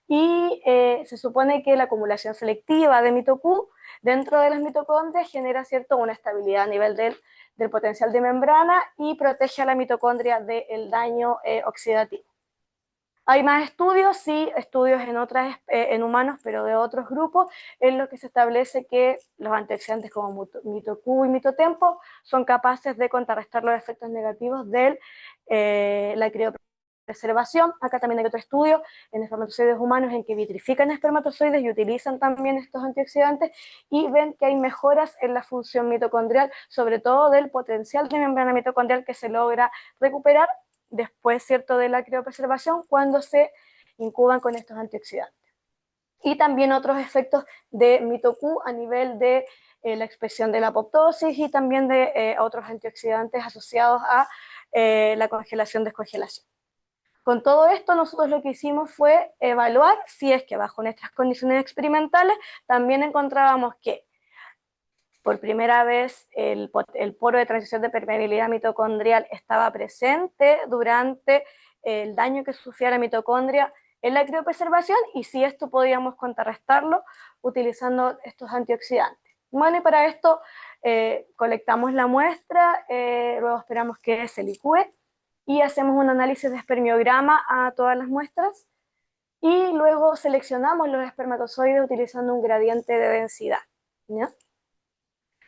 y se supone que la acumulación selectiva de MitoQ dentro de las mitocondrias genera, ¿cierto?, una estabilidad a nivel del potencial de membrana y protege a la mitocondria del daño oxidativo. Hay más estudios, sí, estudios en humanos, pero de otros grupos, en los que se establece que los antioxidantes como MitoQ y MitoTempo son capaces de contrarrestar los efectos negativos de la criopreservación. Acá también hay otro estudio en espermatozoides humanos en que vitrifican espermatozoides y utilizan también estos antioxidantes, y ven que hay mejoras en la función mitocondrial, sobre todo del potencial de membrana mitocondrial que se logra recuperar después, ¿cierto?, de la criopreservación, cuando se incuban con estos antioxidantes. Y también otros efectos de MitoQ a nivel de la expresión de la apoptosis y también de otros antioxidantes asociados a la congelación-descongelación. Con todo esto, nosotros lo que hicimos fue evaluar si es que bajo nuestras condiciones experimentales también encontrábamos que por primera vez el poro de transición de permeabilidad mitocondrial estaba presente durante el daño que sufría la mitocondria en la criopreservación, y si esto podíamos contrarrestarlo utilizando estos antioxidantes. Bueno, y para esto colectamos la muestra, luego esperamos que se licúe y hacemos un análisis de espermiograma a todas las muestras, y luego seleccionamos los espermatozoides utilizando un gradiente de densidad, ¿ya?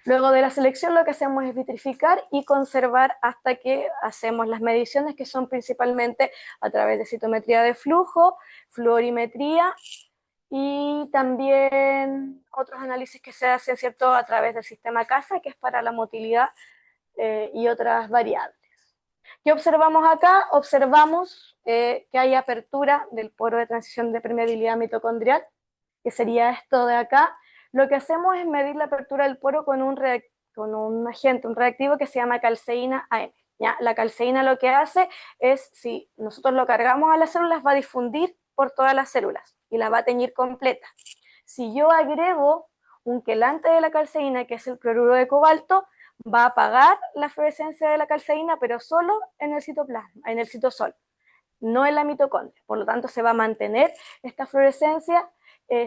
Luego de la selección lo que hacemos es vitrificar y conservar hasta que hacemos las mediciones, que son principalmente a través de citometría de flujo, fluorimetría y también otros análisis que se hacen, ¿cierto?, a través del sistema CASA, que es para la motilidad, y otras variables. ¿Qué observamos acá? Observamos que hay apertura del poro de transición de permeabilidad mitocondrial, que sería esto de acá. Lo que hacemos es medir la apertura del poro con un agente, un reactivo que se llama calceína AM. ¿Ya? La calceína lo que hace es, si nosotros lo cargamos a las células, va a difundir por todas las células y la va a teñir completa. Si yo agrego un quelante de la calceína, que es el cloruro de cobalto, va a apagar la fluorescencia de la calceína, pero solo en el citoplasma, en el citosol, no en la mitocondria. Por lo tanto, se va a mantener esta fluorescencia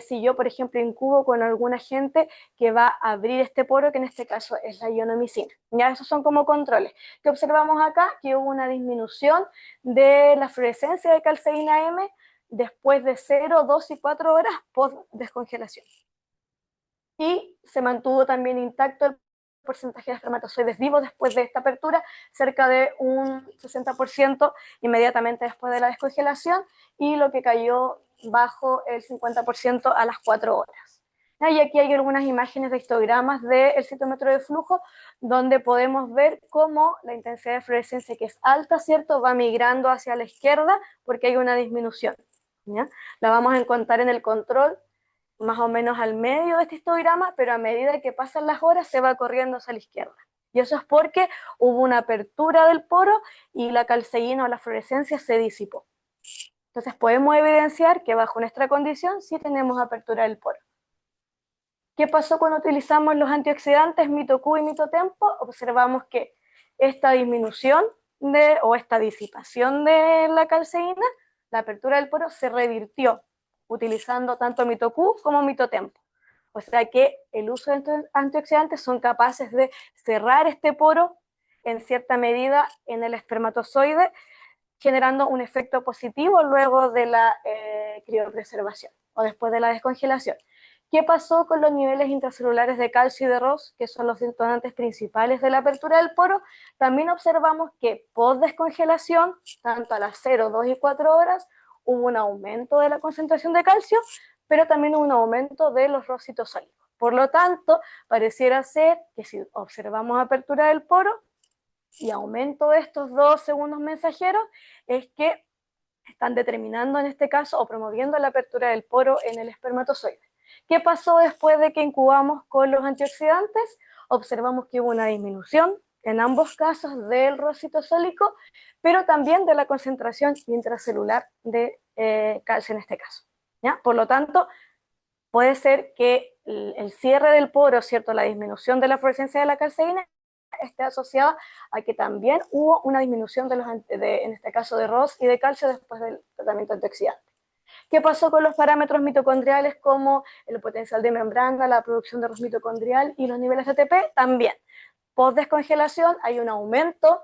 si yo, por ejemplo, incubo con algún agente que va a abrir este poro, que en este caso es la ionomicina. Ya, esos son como controles. ¿Qué observamos acá? Que hubo una disminución de la fluorescencia de calceína M después de 0, 2 y 4 horas post descongelación. Y se mantuvo también intacto el porcentaje de espermatozoides vivos después de esta apertura, cerca de un 60% inmediatamente después de la descongelación, y lo que cayó bajo el 50% a las 4 horas. Y aquí hay algunas imágenes de histogramas del citómetro de flujo, donde podemos ver cómo la intensidad de fluorescencia, que es alta, ¿cierto?, va migrando hacia la izquierda porque hay una disminución, ¿ya? La vamos a encontrar en el control más o menos al medio de este histograma, pero a medida que pasan las horas se va corriendo hacia la izquierda. Y eso es porque hubo una apertura del poro y la calceína o la fluorescencia se disipó. Entonces podemos evidenciar que bajo nuestra condición sí tenemos apertura del poro. ¿Qué pasó cuando utilizamos los antioxidantes MitoQ y MitoTempo? Observamos que esta disminución o esta disipación de la calceína, la apertura del poro, se revirtió utilizando tanto MitoQ como MitoTempo. O sea que el uso de estos antioxidantes son capaces de cerrar este poro en cierta medida en el espermatozoide, generando un efecto positivo luego de la criopreservación o después de la descongelación. ¿Qué pasó con los niveles intracelulares de calcio y de ROS, que son los detonantes principales de la apertura del poro? También observamos que post descongelación, tanto a las 0, 2 y 4 horas, hubo un aumento de la concentración de calcio, pero también hubo un aumento de los ROS citosólicos. Por lo tanto, pareciera ser que si observamos apertura del poro y aumento de estos dos segundos mensajeros, es que están determinando en este caso o promoviendo la apertura del poro en el espermatozoide. ¿Qué pasó después de que incubamos con los antioxidantes? Observamos que hubo una disminución en ambos casos del ROS citosólico, pero también de la concentración intracelular de calcio en este caso, ¿ya? Por lo tanto, puede ser que el cierre del poro, ¿cierto?, la disminución de la fluorescencia de la calceína, esté asociada a que también hubo una disminución en este caso de ROS y de calcio después del tratamiento antioxidante. ¿Qué pasó con los parámetros mitocondriales como el potencial de membrana, la producción de ROS mitocondrial y los niveles de ATP? También, post descongelación hay un aumento,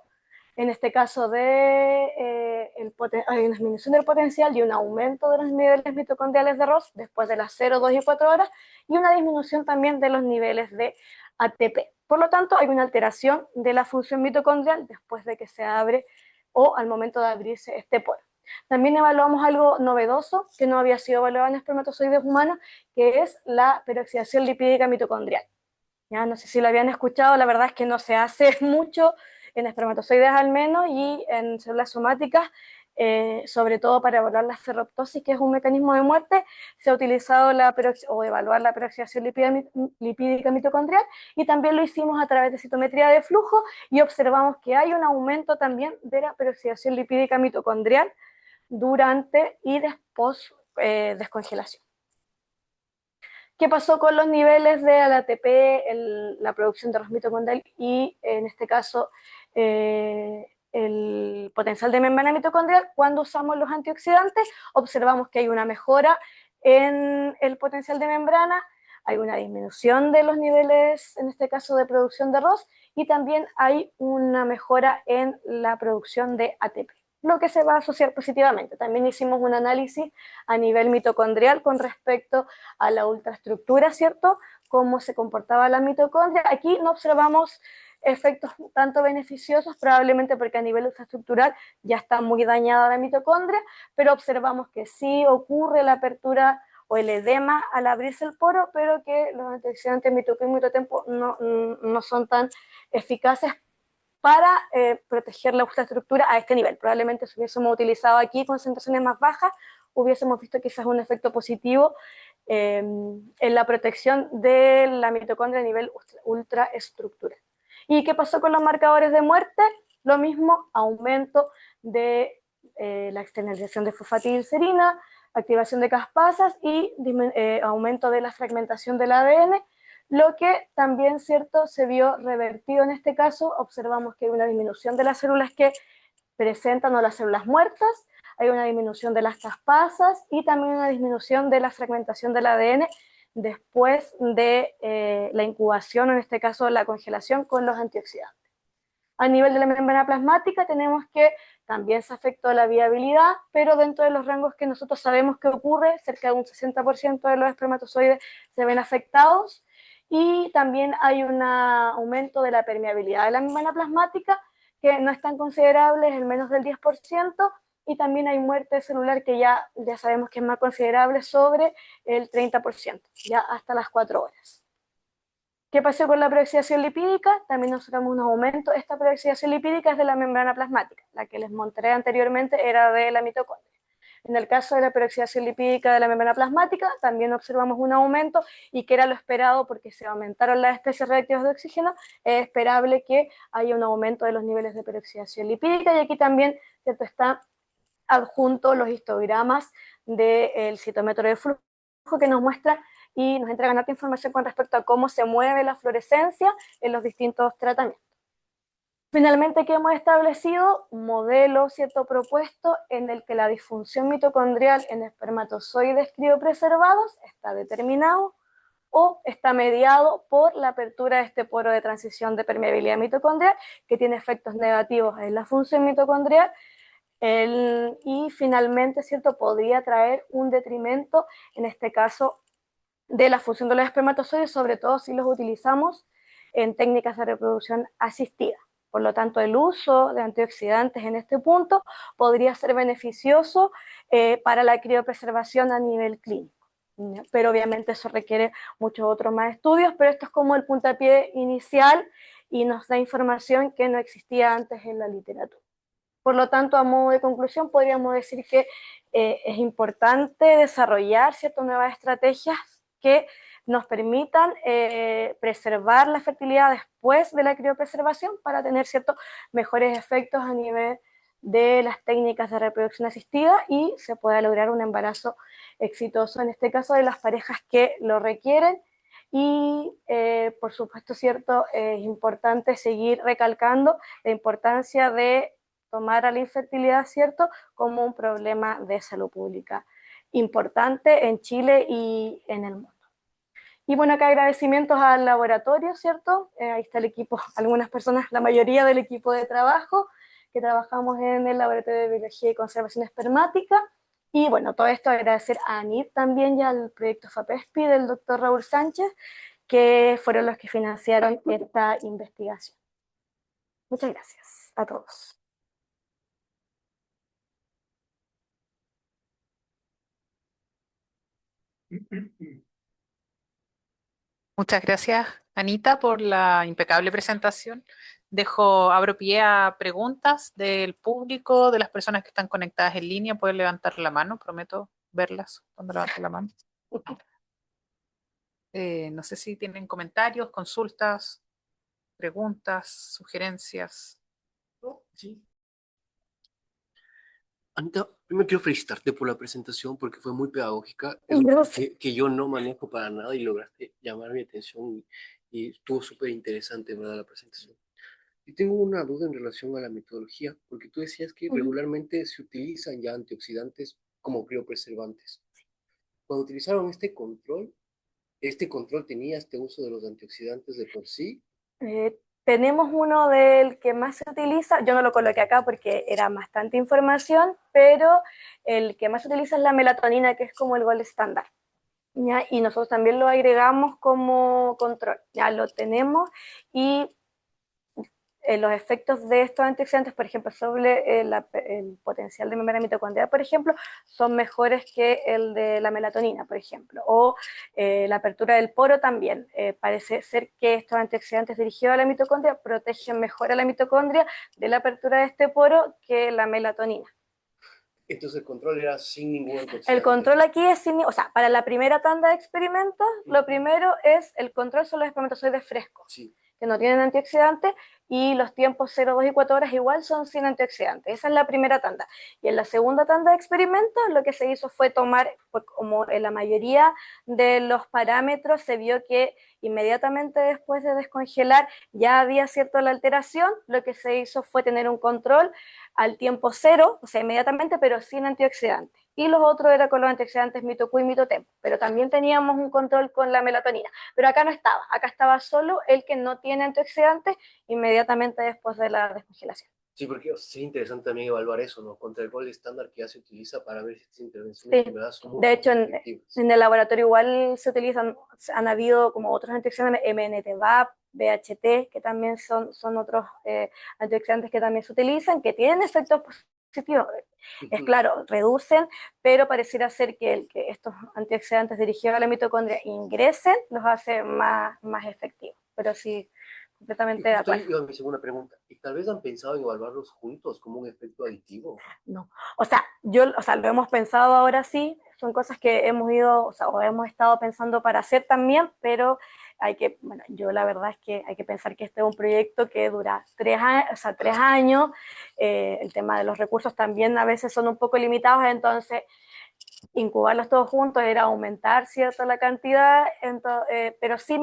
en este caso hay una disminución del potencial y un aumento de los niveles mitocondriales de ROS después de las 0, 2 y 4 horas, y una disminución también de los niveles de ATP. Por lo tanto, hay una alteración de la función mitocondrial después de que se abre o al momento de abrirse este poro. También evaluamos algo novedoso que no había sido evaluado en espermatozoides humanos, que es la peroxidación lipídica mitocondrial. Ya, no sé si lo habían escuchado, la verdad es que no se hace mucho en espermatozoides al menos, y en células somáticas, sobre todo para evaluar la ferroptosis, que es un mecanismo de muerte, se ha utilizado evaluar la peroxidación lipídica mitocondrial, y también lo hicimos a través de citometría de flujo, y observamos que hay un aumento también de la peroxidación lipídica mitocondrial durante y después descongelación. ¿Qué pasó con los niveles de ATP, la producción de arroz mitocondrial y, en este caso, el potencial de membrana mitocondrial? Cuando usamos los antioxidantes, observamos que hay una mejora en el potencial de membrana, hay una disminución de los niveles, en este caso, de producción de arroz, y también hay una mejora en la producción de ATP, lo que se va a asociar positivamente. También hicimos un análisis a nivel mitocondrial con respecto a la ultraestructura, ¿cierto? Cómo se comportaba la mitocondria. Aquí no observamos efectos tanto beneficiosos, probablemente porque a nivel ultraestructural ya está muy dañada la mitocondria, pero observamos que sí ocurre la apertura o el edema al abrirse el poro, pero que los antioxidantes mitoquín y mitotempo no son tan eficaces para proteger la ultraestructura a este nivel. Probablemente si hubiésemos utilizado aquí concentraciones más bajas, hubiésemos visto quizás un efecto positivo en la protección de la mitocondria a nivel ultraestructural. ¿Y qué pasó con los marcadores de muerte? Lo mismo, aumento de la externalización de fosfatidilcerina, activación de caspasas y aumento de la fragmentación del ADN, lo que también, cierto, se vio revertido en este caso. Observamos que hay una disminución de las células que presentan o las células muertas, hay una disminución de las caspasas y también una disminución de la fragmentación del ADN después de la incubación, en este caso la congelación con los antioxidantes. A nivel de la membrana plasmática tenemos que también se afectó la viabilidad, pero dentro de los rangos que nosotros sabemos que ocurre, cerca de un 60% de los espermatozoides se ven afectados, y también hay un aumento de la permeabilidad de la membrana plasmática, que no es tan considerable, es el menos del 10%, y también hay muerte celular que ya sabemos que es más considerable, sobre el 30%, ya hasta las 4 horas. ¿Qué pasó con la peroxidación lipídica? También observamos un aumento. Esta peroxidación lipídica es de la membrana plasmática, la que les mostré anteriormente era de la mitocondria. En el caso de la peroxidación lipídica de la membrana plasmática, también observamos un aumento, y que era lo esperado porque se aumentaron las especies reactivas de oxígeno. Es esperable que haya un aumento de los niveles de peroxidación lipídica, y aquí también, ¿cierto?, está adjunto los histogramas del citómetro de flujo, que nos muestra y nos entregan harta información con respecto a cómo se mueve la fluorescencia en los distintos tratamientos. Finalmente, ¿qué hemos establecido? Un modelo, ¿cierto?, propuesto en el que la disfunción mitocondrial en espermatozoides criopreservados está determinado o está mediado por la apertura de este poro de transición de permeabilidad mitocondrial, que tiene efectos negativos en la función mitocondrial. Y finalmente, ¿cierto?, podría traer un detrimento, en este caso, de la función de los espermatozoides, sobre todo si los utilizamos en técnicas de reproducción asistida. Por lo tanto, el uso de antioxidantes en este punto podría ser beneficioso para la criopreservación a nivel clínico. Pero obviamente eso requiere muchos otros más estudios, pero esto es como el puntapié inicial y nos da información que no existía antes en la literatura. Por lo tanto, a modo de conclusión, podríamos decir que es importante desarrollar ciertas nuevas estrategias que nos permitan preservar la fertilidad después de la criopreservación, para tener ciertos mejores efectos a nivel de las técnicas de reproducción asistida, y se pueda lograr un embarazo exitoso, en este caso de las parejas que lo requieren. Y por supuesto, cierto, es importante seguir recalcando la importancia de tomar a la infertilidad, ¿cierto?, como un problema de salud pública importante en Chile y en el mundo. Y bueno, acá agradecimientos al laboratorio, ¿cierto? Ahí está el equipo, algunas personas, la mayoría del equipo de trabajo, que trabajamos en el Laboratorio de Biología y Conservación Espermática. Y bueno, todo esto agradecer a ANIT también y al proyecto FAPESPI del doctor Raúl Sánchez, que fueron los que financiaron esta investigación. Muchas gracias a todos. Muchas gracias, Anita, por la impecable presentación. Abro pie a preguntas del público, de las personas que están conectadas en línea. Pueden levantar la mano, prometo verlas cuando levanten la mano. No sé si tienen comentarios, consultas, preguntas, sugerencias. Sí. Anita, primero quiero felicitarte por la presentación porque fue muy pedagógica. Es un tema Gracias. que yo no manejo para nada y lograste llamar mi atención y estuvo súper interesante, ¿verdad? La presentación. Y tengo una duda en relación a la metodología, porque tú decías que Ujú. regularmente se utilizan ya antioxidantes como criopreservantes. Cuando utilizaron este control tenía este uso de los antioxidantes de por sí. Tenemos uno del que más se utiliza, yo no lo coloqué acá porque era bastante información, pero el que más se utiliza es la melatonina, que es como el gol estándar. ¿Ya? Y nosotros también lo agregamos como control, ya lo tenemos y los efectos de estos antioxidantes, por ejemplo, sobre el potencial de membrana mitocondrial, por ejemplo, son mejores que el de la melatonina, por ejemplo, o la apertura del poro también. Parece ser que estos antioxidantes dirigidos a la mitocondria protegen mejor a la mitocondria de la apertura de este poro que la melatonina. Entonces el control era sin ningún El antioxidante. control aquí es, o sea, para la primera tanda de experimentos, lo primero es el control son los espermatozoides frescos, Sí. que no tienen antioxidantes, y los tiempos 0, 2 y 4 horas igual son sin antioxidantes. Esa es la primera tanda. Y en la segunda tanda de experimentos, lo que se hizo fue tomar, pues, como en la mayoría de los parámetros se vio que inmediatamente después de descongelar ya había cierta la alteración, lo que se hizo fue tener un control al tiempo 0, o sea, inmediatamente, pero sin antioxidantes. Y los otros eran con los antioxidantes mitoQ y mitotempo, pero también teníamos un control con la melatonina, pero acá no estaba, acá estaba solo el que no tiene antioxidantes inmediatamente después de la descongelación. Sí, porque es interesante también evaluar eso, ¿no? Contra el gol estándar que ya se utiliza para ver si estas intervenciones Sí, en verdad son de mucho hecho más efectivas. en el laboratorio igual se utilizan, han habido como otros antioxidantes, MNT-VAP, BHT, que también son otros antioxidantes que también se utilizan, que tienen efectos positivos. Es claro, reducen, pero pareciera ser que, que estos antioxidantes dirigidos a la mitocondria ingresen los hace más efectivos. Pero sí, Y completamente de justo acuerdo. ahí iba mi segunda pregunta. ¿Y tal vez han pensado en evaluarlos juntos como un efecto aditivo? No. O sea, lo hemos pensado ahora sí, son cosas que hemos ido, o sea, o hemos estado pensando para hacer también, pero hay que, bueno, yo la verdad es que hay que pensar que este es un proyecto que dura 3 años, o sea, 3 años, el tema de los recursos también a veces son un poco limitados, entonces incubarlos todos juntos era aumentar cierto la cantidad, pero sí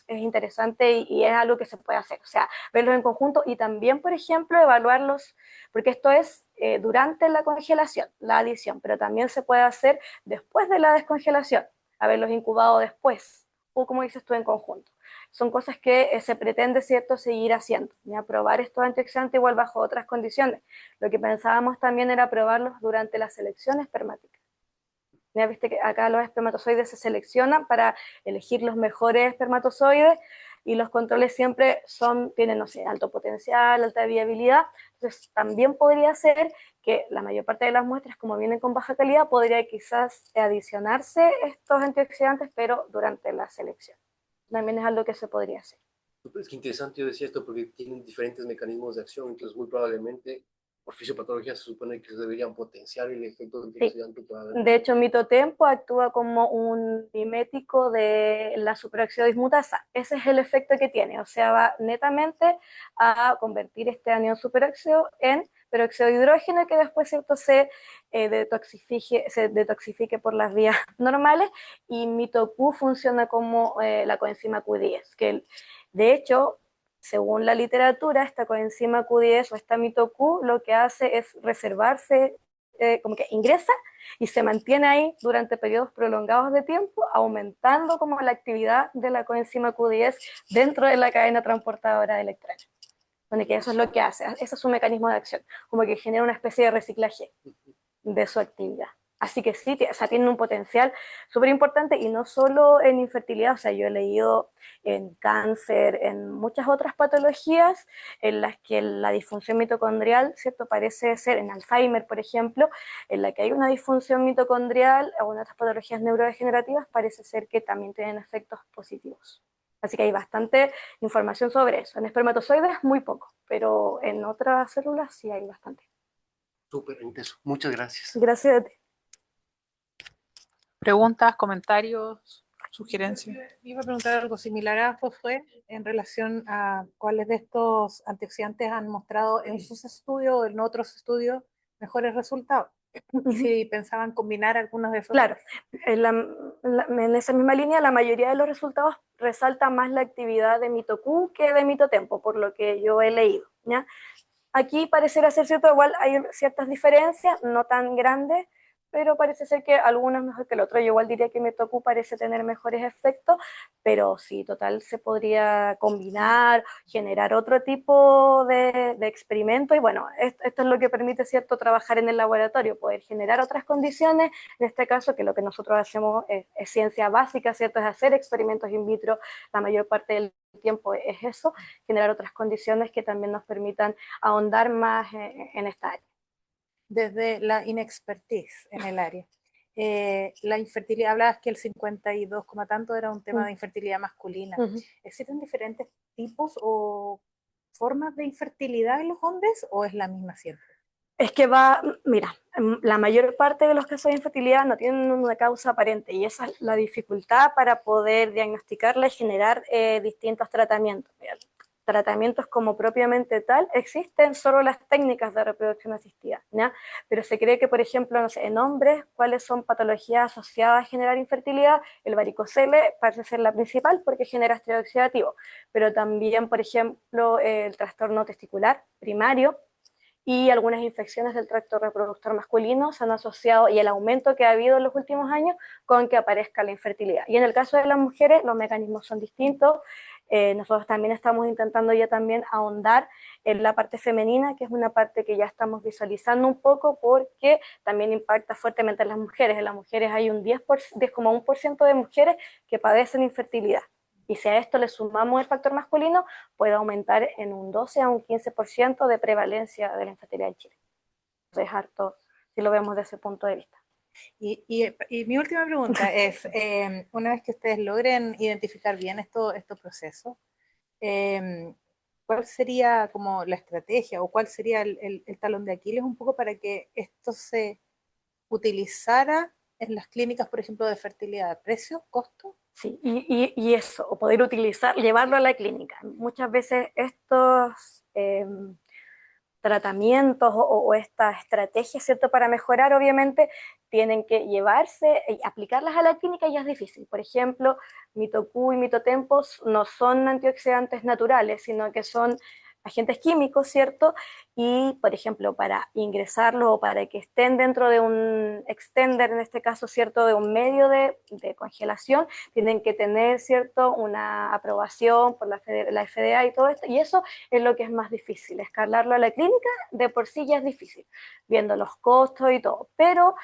es interesante y es algo que se puede hacer, o sea, verlos en conjunto y también, por ejemplo, evaluarlos, porque esto es durante la congelación, la adición, pero también se puede hacer después de la descongelación, haberlos incubado después, o como dices tú, en conjunto. Son cosas que se pretende, ¿cierto?, seguir haciendo, y probar estos antioxidantes igual bajo otras condiciones. Lo que pensábamos también era probarlos durante la selección espermática. Ya viste que acá los espermatozoides se seleccionan para elegir los mejores espermatozoides y los controles siempre tienen, no sé, alto potencial, alta viabilidad. Entonces, también podría ser que la mayor parte de las muestras, como vienen con baja calidad, podría quizás adicionarse estos antioxidantes, pero durante la selección. También es algo que se podría hacer. Es que interesante, yo decía esto porque tienen diferentes mecanismos de acción, entonces muy probablemente por fisiopatología se supone que se deberían potenciar el efecto Sí. antioxidante para ver De mejor. hecho, mitotempo actúa como un mimético de la superoxido dismutasa. Ese es el efecto que tiene, o sea, va netamente a convertir este anión superóxido en peróxido de hidrógeno que después, ¿cierto?, se detoxifique por las vías normales, y mitoQ funciona como la coenzima Q10, que de hecho, según la literatura, esta coenzima Q10 o esta mitoQ lo que hace es reservarse, como que ingresa y se mantiene ahí durante periodos prolongados de tiempo, aumentando como la actividad de la coenzima Q10 dentro de la cadena transportadora de electrones. Donde que eso es lo que hace, ese es su mecanismo de acción, como que genera una especie de reciclaje de su actividad. Así que sí, o sea, tienen un potencial súper importante y no solo en infertilidad, o sea, yo he leído en cáncer, en muchas otras patologías en las que la disfunción mitocondrial, ¿cierto? Parece ser, en Alzheimer, por ejemplo, en la que hay una disfunción mitocondrial o en otras patologías neurodegenerativas, parece ser que también tienen efectos positivos. Así que hay bastante información sobre eso. En espermatozoides muy poco, pero en otras células sí hay bastante. Súper intenso. Muchas gracias. Gracias a ti. Preguntas, comentarios, sugerencias. Iba a preguntar algo similar a Josué en relación a cuáles de estos antioxidantes han mostrado en sus estudios o en otros estudios mejores resultados. Y si pensaban combinar algunos de esos. Claro, en esa misma línea la mayoría de los resultados resalta más la actividad de mito-Q que de mito-tempo, por lo que yo he leído, ¿ya? Aquí pareciera ser cierto, igual hay ciertas diferencias, no tan grandes, pero parece ser que alguno es mejor que el otro. Yo igual diría que mito-Q parece tener mejores efectos, pero sí, total, se podría combinar, generar otro tipo de experimentos, y bueno, esto es lo que permite, cierto, trabajar en el laboratorio, poder generar otras condiciones, en este caso, que lo que nosotros hacemos es ciencia básica, cierto, es hacer experimentos in vitro, la mayor parte del tiempo es eso, generar otras condiciones que también nos permitan ahondar más en esta área. Desde la inexpertise en el área. La infertilidad, hablabas que el 52, tanto era un tema de infertilidad masculina. ¿Existen diferentes tipos o formas de infertilidad en los hombres o es la misma siempre? Es que mira, la mayor parte de los casos de infertilidad no tienen una causa aparente y esa es la dificultad para poder diagnosticarla y generar distintos tratamientos. Tratamientos como propiamente tal existen solo las técnicas de reproducción asistida, ¿ya? Pero se cree que, por ejemplo, no sé, en hombres, ¿cuáles son patologías asociadas a generar infertilidad? El varicocele parece ser la principal porque genera estrés oxidativo, pero también, por ejemplo, el trastorno testicular primario y algunas infecciones del tracto reproductor masculino se han asociado, y el aumento que ha habido en los últimos años, con que aparezca la infertilidad. Y en el caso de las mujeres, los mecanismos son distintos. Nosotros también estamos intentando ya también ahondar en la parte femenina, que es una parte que ya estamos visualizando un poco, porque también impacta fuertemente en las mujeres. En las mujeres hay un 10,1% de mujeres que padecen infertilidad. Y si a esto le sumamos el factor masculino, puede aumentar en un 12 a un 15% de prevalencia de la infertilidad en Chile. Entonces es harto si lo vemos desde ese punto de vista. Y mi última pregunta es, una vez que ustedes logren identificar bien estos procesos, ¿cuál sería como la estrategia o cuál sería el talón de Aquiles un poco para que esto se utilizara en las clínicas, por ejemplo, de fertilidad? ¿Precio? ¿Costo? Sí, y eso, o poder llevarlo a la clínica. Muchas veces estos tratamientos o estas estrategias, ¿cierto? Para mejorar, obviamente, tienen que llevarse y aplicarlas a la clínica, y es difícil. Por ejemplo, mito-Q y mito-tempo no son antioxidantes naturales, sino que son agentes químicos, ¿cierto? Y, por ejemplo, para ingresarlos o para que estén dentro de un extender, en este caso, ¿cierto?, de un medio de congelación, tienen que tener, ¿cierto?, una aprobación por la FDA y todo esto, y eso es lo que es más difícil. Escalarlo a la clínica de por sí ya es difícil, viendo los costos y todo, pero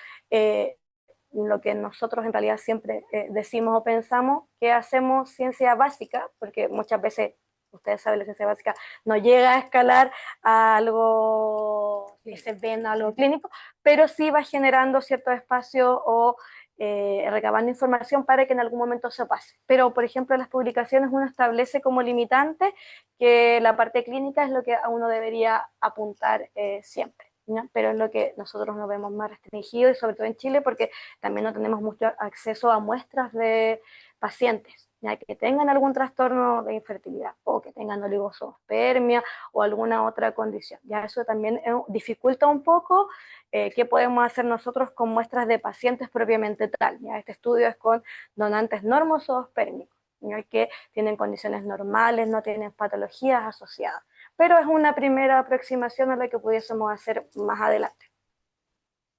lo que nosotros en realidad siempre decimos o pensamos, que hacemos ciencia básica, porque muchas veces, ustedes saben, la ciencia básica no llega a escalar a algo que se ve en algo clínico, pero sí va generando cierto espacio o recabando información para que en algún momento se pase. Pero, por ejemplo, en las publicaciones uno establece como limitante que la parte clínica es lo que a uno debería apuntar siempre, ¿no? Pero es lo que nosotros nos vemos más restringido, y sobre todo en Chile, porque también no tenemos mucho acceso a muestras de pacientes, ya que tengan algún trastorno de infertilidad o que tengan oligospermia o alguna otra condición. Ya eso también dificulta un poco qué podemos hacer nosotros con muestras de pacientes propiamente tal. Ya este estudio es con donantes normozoospermicos, ¿ya?, que tienen condiciones normales, no tienen patologías asociadas. Pero es una primera aproximación a la que pudiésemos hacer más adelante.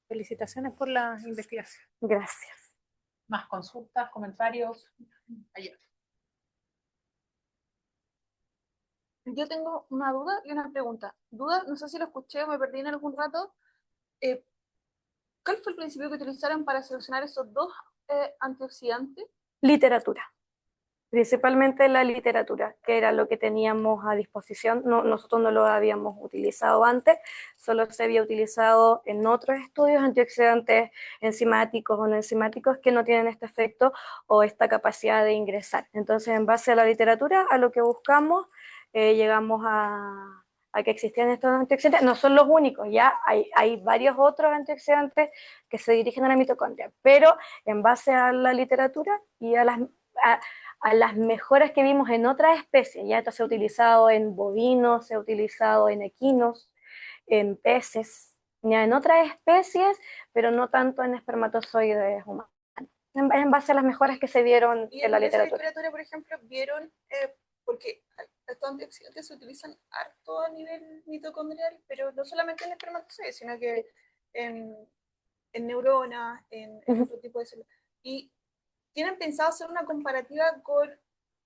Felicitaciones por la investigación. Gracias. Más consultas, comentarios. Ayer. Yo tengo una duda y una pregunta. Duda, no sé si lo escuché o me perdí en algún rato. ¿Cuál fue el principio que utilizaron para seleccionar esos dos antioxidantes? Literatura. Principalmente la literatura, que era lo que teníamos a disposición. No, nosotros no lo habíamos utilizado antes, solo se había utilizado en otros estudios antioxidantes enzimáticos o no enzimáticos que no tienen este efecto o esta capacidad de ingresar. Entonces, en base a la literatura, a lo que buscamos, llegamos a que existían estos antioxidantes. No son los únicos, ya hay varios otros antioxidantes que se dirigen a la mitocondria, pero en base a la literatura y a las mejoras que vimos en otras especies. Ya esto se ha utilizado en bovinos, se ha utilizado en equinos, en peces, ya en otras especies, pero no tanto en espermatozoides humanos, en base a las mejoras que se vieron Y en la en esa literatura. literatura, por ejemplo, vieron, porque estos antioxidantes se utilizan harto a nivel mitocondrial, pero no solamente en espermatozoides, sino que en, en neuronas, en otro tipo de células. Y tienen pensado hacer una comparativa con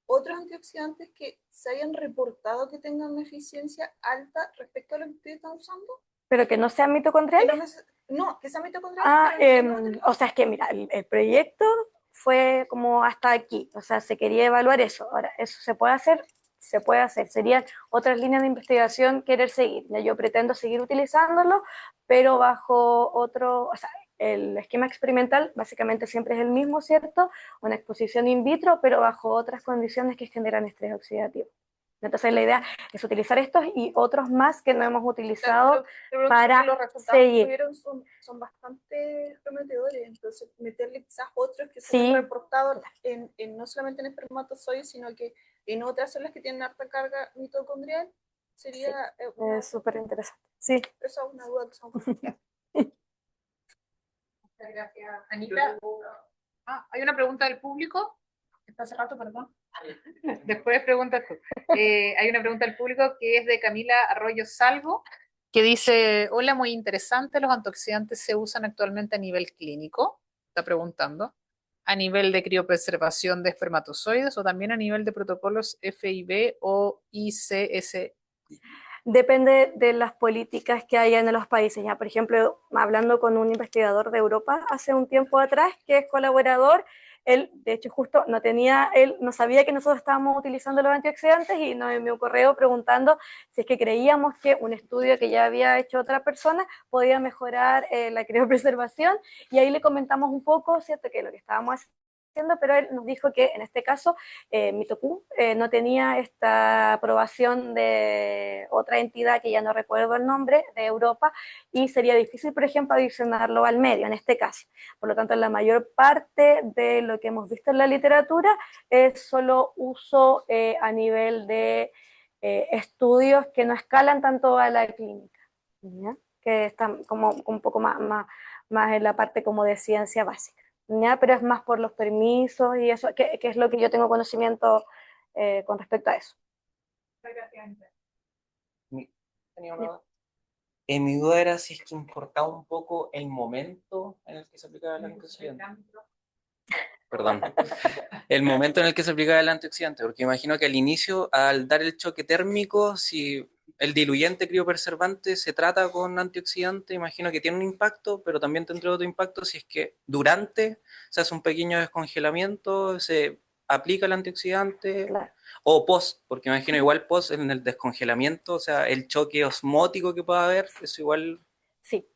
otros antioxidantes que se hayan reportado que tengan una eficiencia alta respecto a lo que ustedes están usando. Pero que no sean Que mitocondriales. no, que sea mitocondrial, pero que no O sea, es que mira, el proyecto fue como hasta aquí, o sea, se quería evaluar eso. Ahora, eso se puede hacer, se puede hacer. Serían otras líneas de investigación querer seguir. Ya yo pretendo seguir utilizándolo, pero bajo otro, o sea, el esquema experimental básicamente siempre es el mismo, ¿cierto? Una exposición in vitro, pero bajo otras condiciones que generan estrés oxidativo. Entonces la idea es utilizar estos y otros más que no hemos utilizado para los resultados que seguir. tuvieron son bastante prometedores, entonces meterle quizás otros que se han Sí, reportado no solamente en espermatozoides, sino que en otras células que tienen alta carga mitocondrial, sería es súper interesante. Sí. esa es una duda que se me ocurre. Muchas gracias, Anita. Hay una pregunta del público. Está hace rato, perdón. Después preguntas tú. Hay una pregunta del público que es de Camila Arroyo Salvo, que dice, hola, muy interesante, ¿los antioxidantes se usan actualmente a nivel clínico? Está preguntando. ¿A nivel de criopreservación de espermatozoides o también a nivel de protocolos FIB o ICS? Depende de las políticas que haya en los países. Ya, por ejemplo, hablando con un investigador de Europa hace un tiempo atrás, que es colaborador, él, de hecho, justo él no sabía que nosotros estábamos utilizando los antioxidantes y nos envió un correo preguntando si es que creíamos que un estudio que ya había hecho otra persona podía mejorar la criopreservación, y ahí le comentamos un poco, ¿cierto?, que lo que estábamos haciendo, pero él nos dijo que en este caso Mitoku no tenía esta aprobación de otra entidad que ya no recuerdo el nombre, de Europa, y sería difícil, por ejemplo, adicionarlo al medio en este caso. Por lo tanto, la mayor parte de lo que hemos visto en la literatura es solo uso a nivel de estudios que no escalan tanto a la clínica, ¿ya? Que están como un poco más en la parte como de ciencia básica. ¿Ya? Pero es más por los permisos y eso, que es lo que yo tengo conocimiento con respecto a eso. Tenía una duda. Mi duda era si es que importaba un poco el momento en el que se aplicaba el antioxidante. Perdón. El momento en el que se aplicaba el antioxidante, porque imagino que al inicio, al dar el choque térmico, si el diluyente criopreservante se trata con antioxidante, imagino que tiene un impacto, pero también tendrá otro impacto si es que durante se hace un pequeño descongelamiento, se aplica el antioxidante, Claro. o post, porque imagino igual post en el descongelamiento, o sea, el choque osmótico que pueda haber, eso igual. Sí.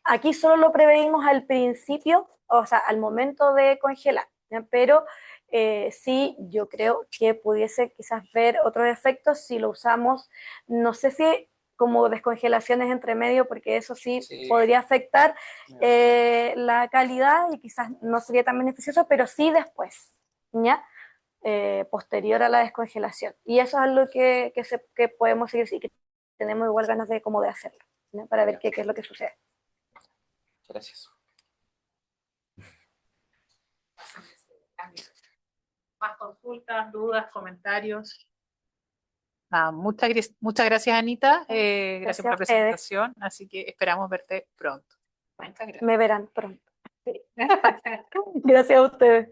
Aquí solo lo preveímos al principio, o sea, al momento de congelar, ¿ya? Pero sí, yo creo que pudiese quizás ver otros efectos si lo usamos, no sé si como descongelaciones entre medio, porque eso sí, podría afectar la calidad y quizás no sería tan beneficioso, pero sí después, ¿ya? Posterior a la descongelación. Y eso es algo que podemos seguir, sí, que tenemos igual ganas de hacerlo, ¿no? Para ver qué es lo que sucede. Gracias. Más consultas, dudas, comentarios. Muchas gracias, Anita. Gracias por la presentación. Así que esperamos verte pronto. Muchas gracias. Me verán pronto. Sí. Gracias a ustedes.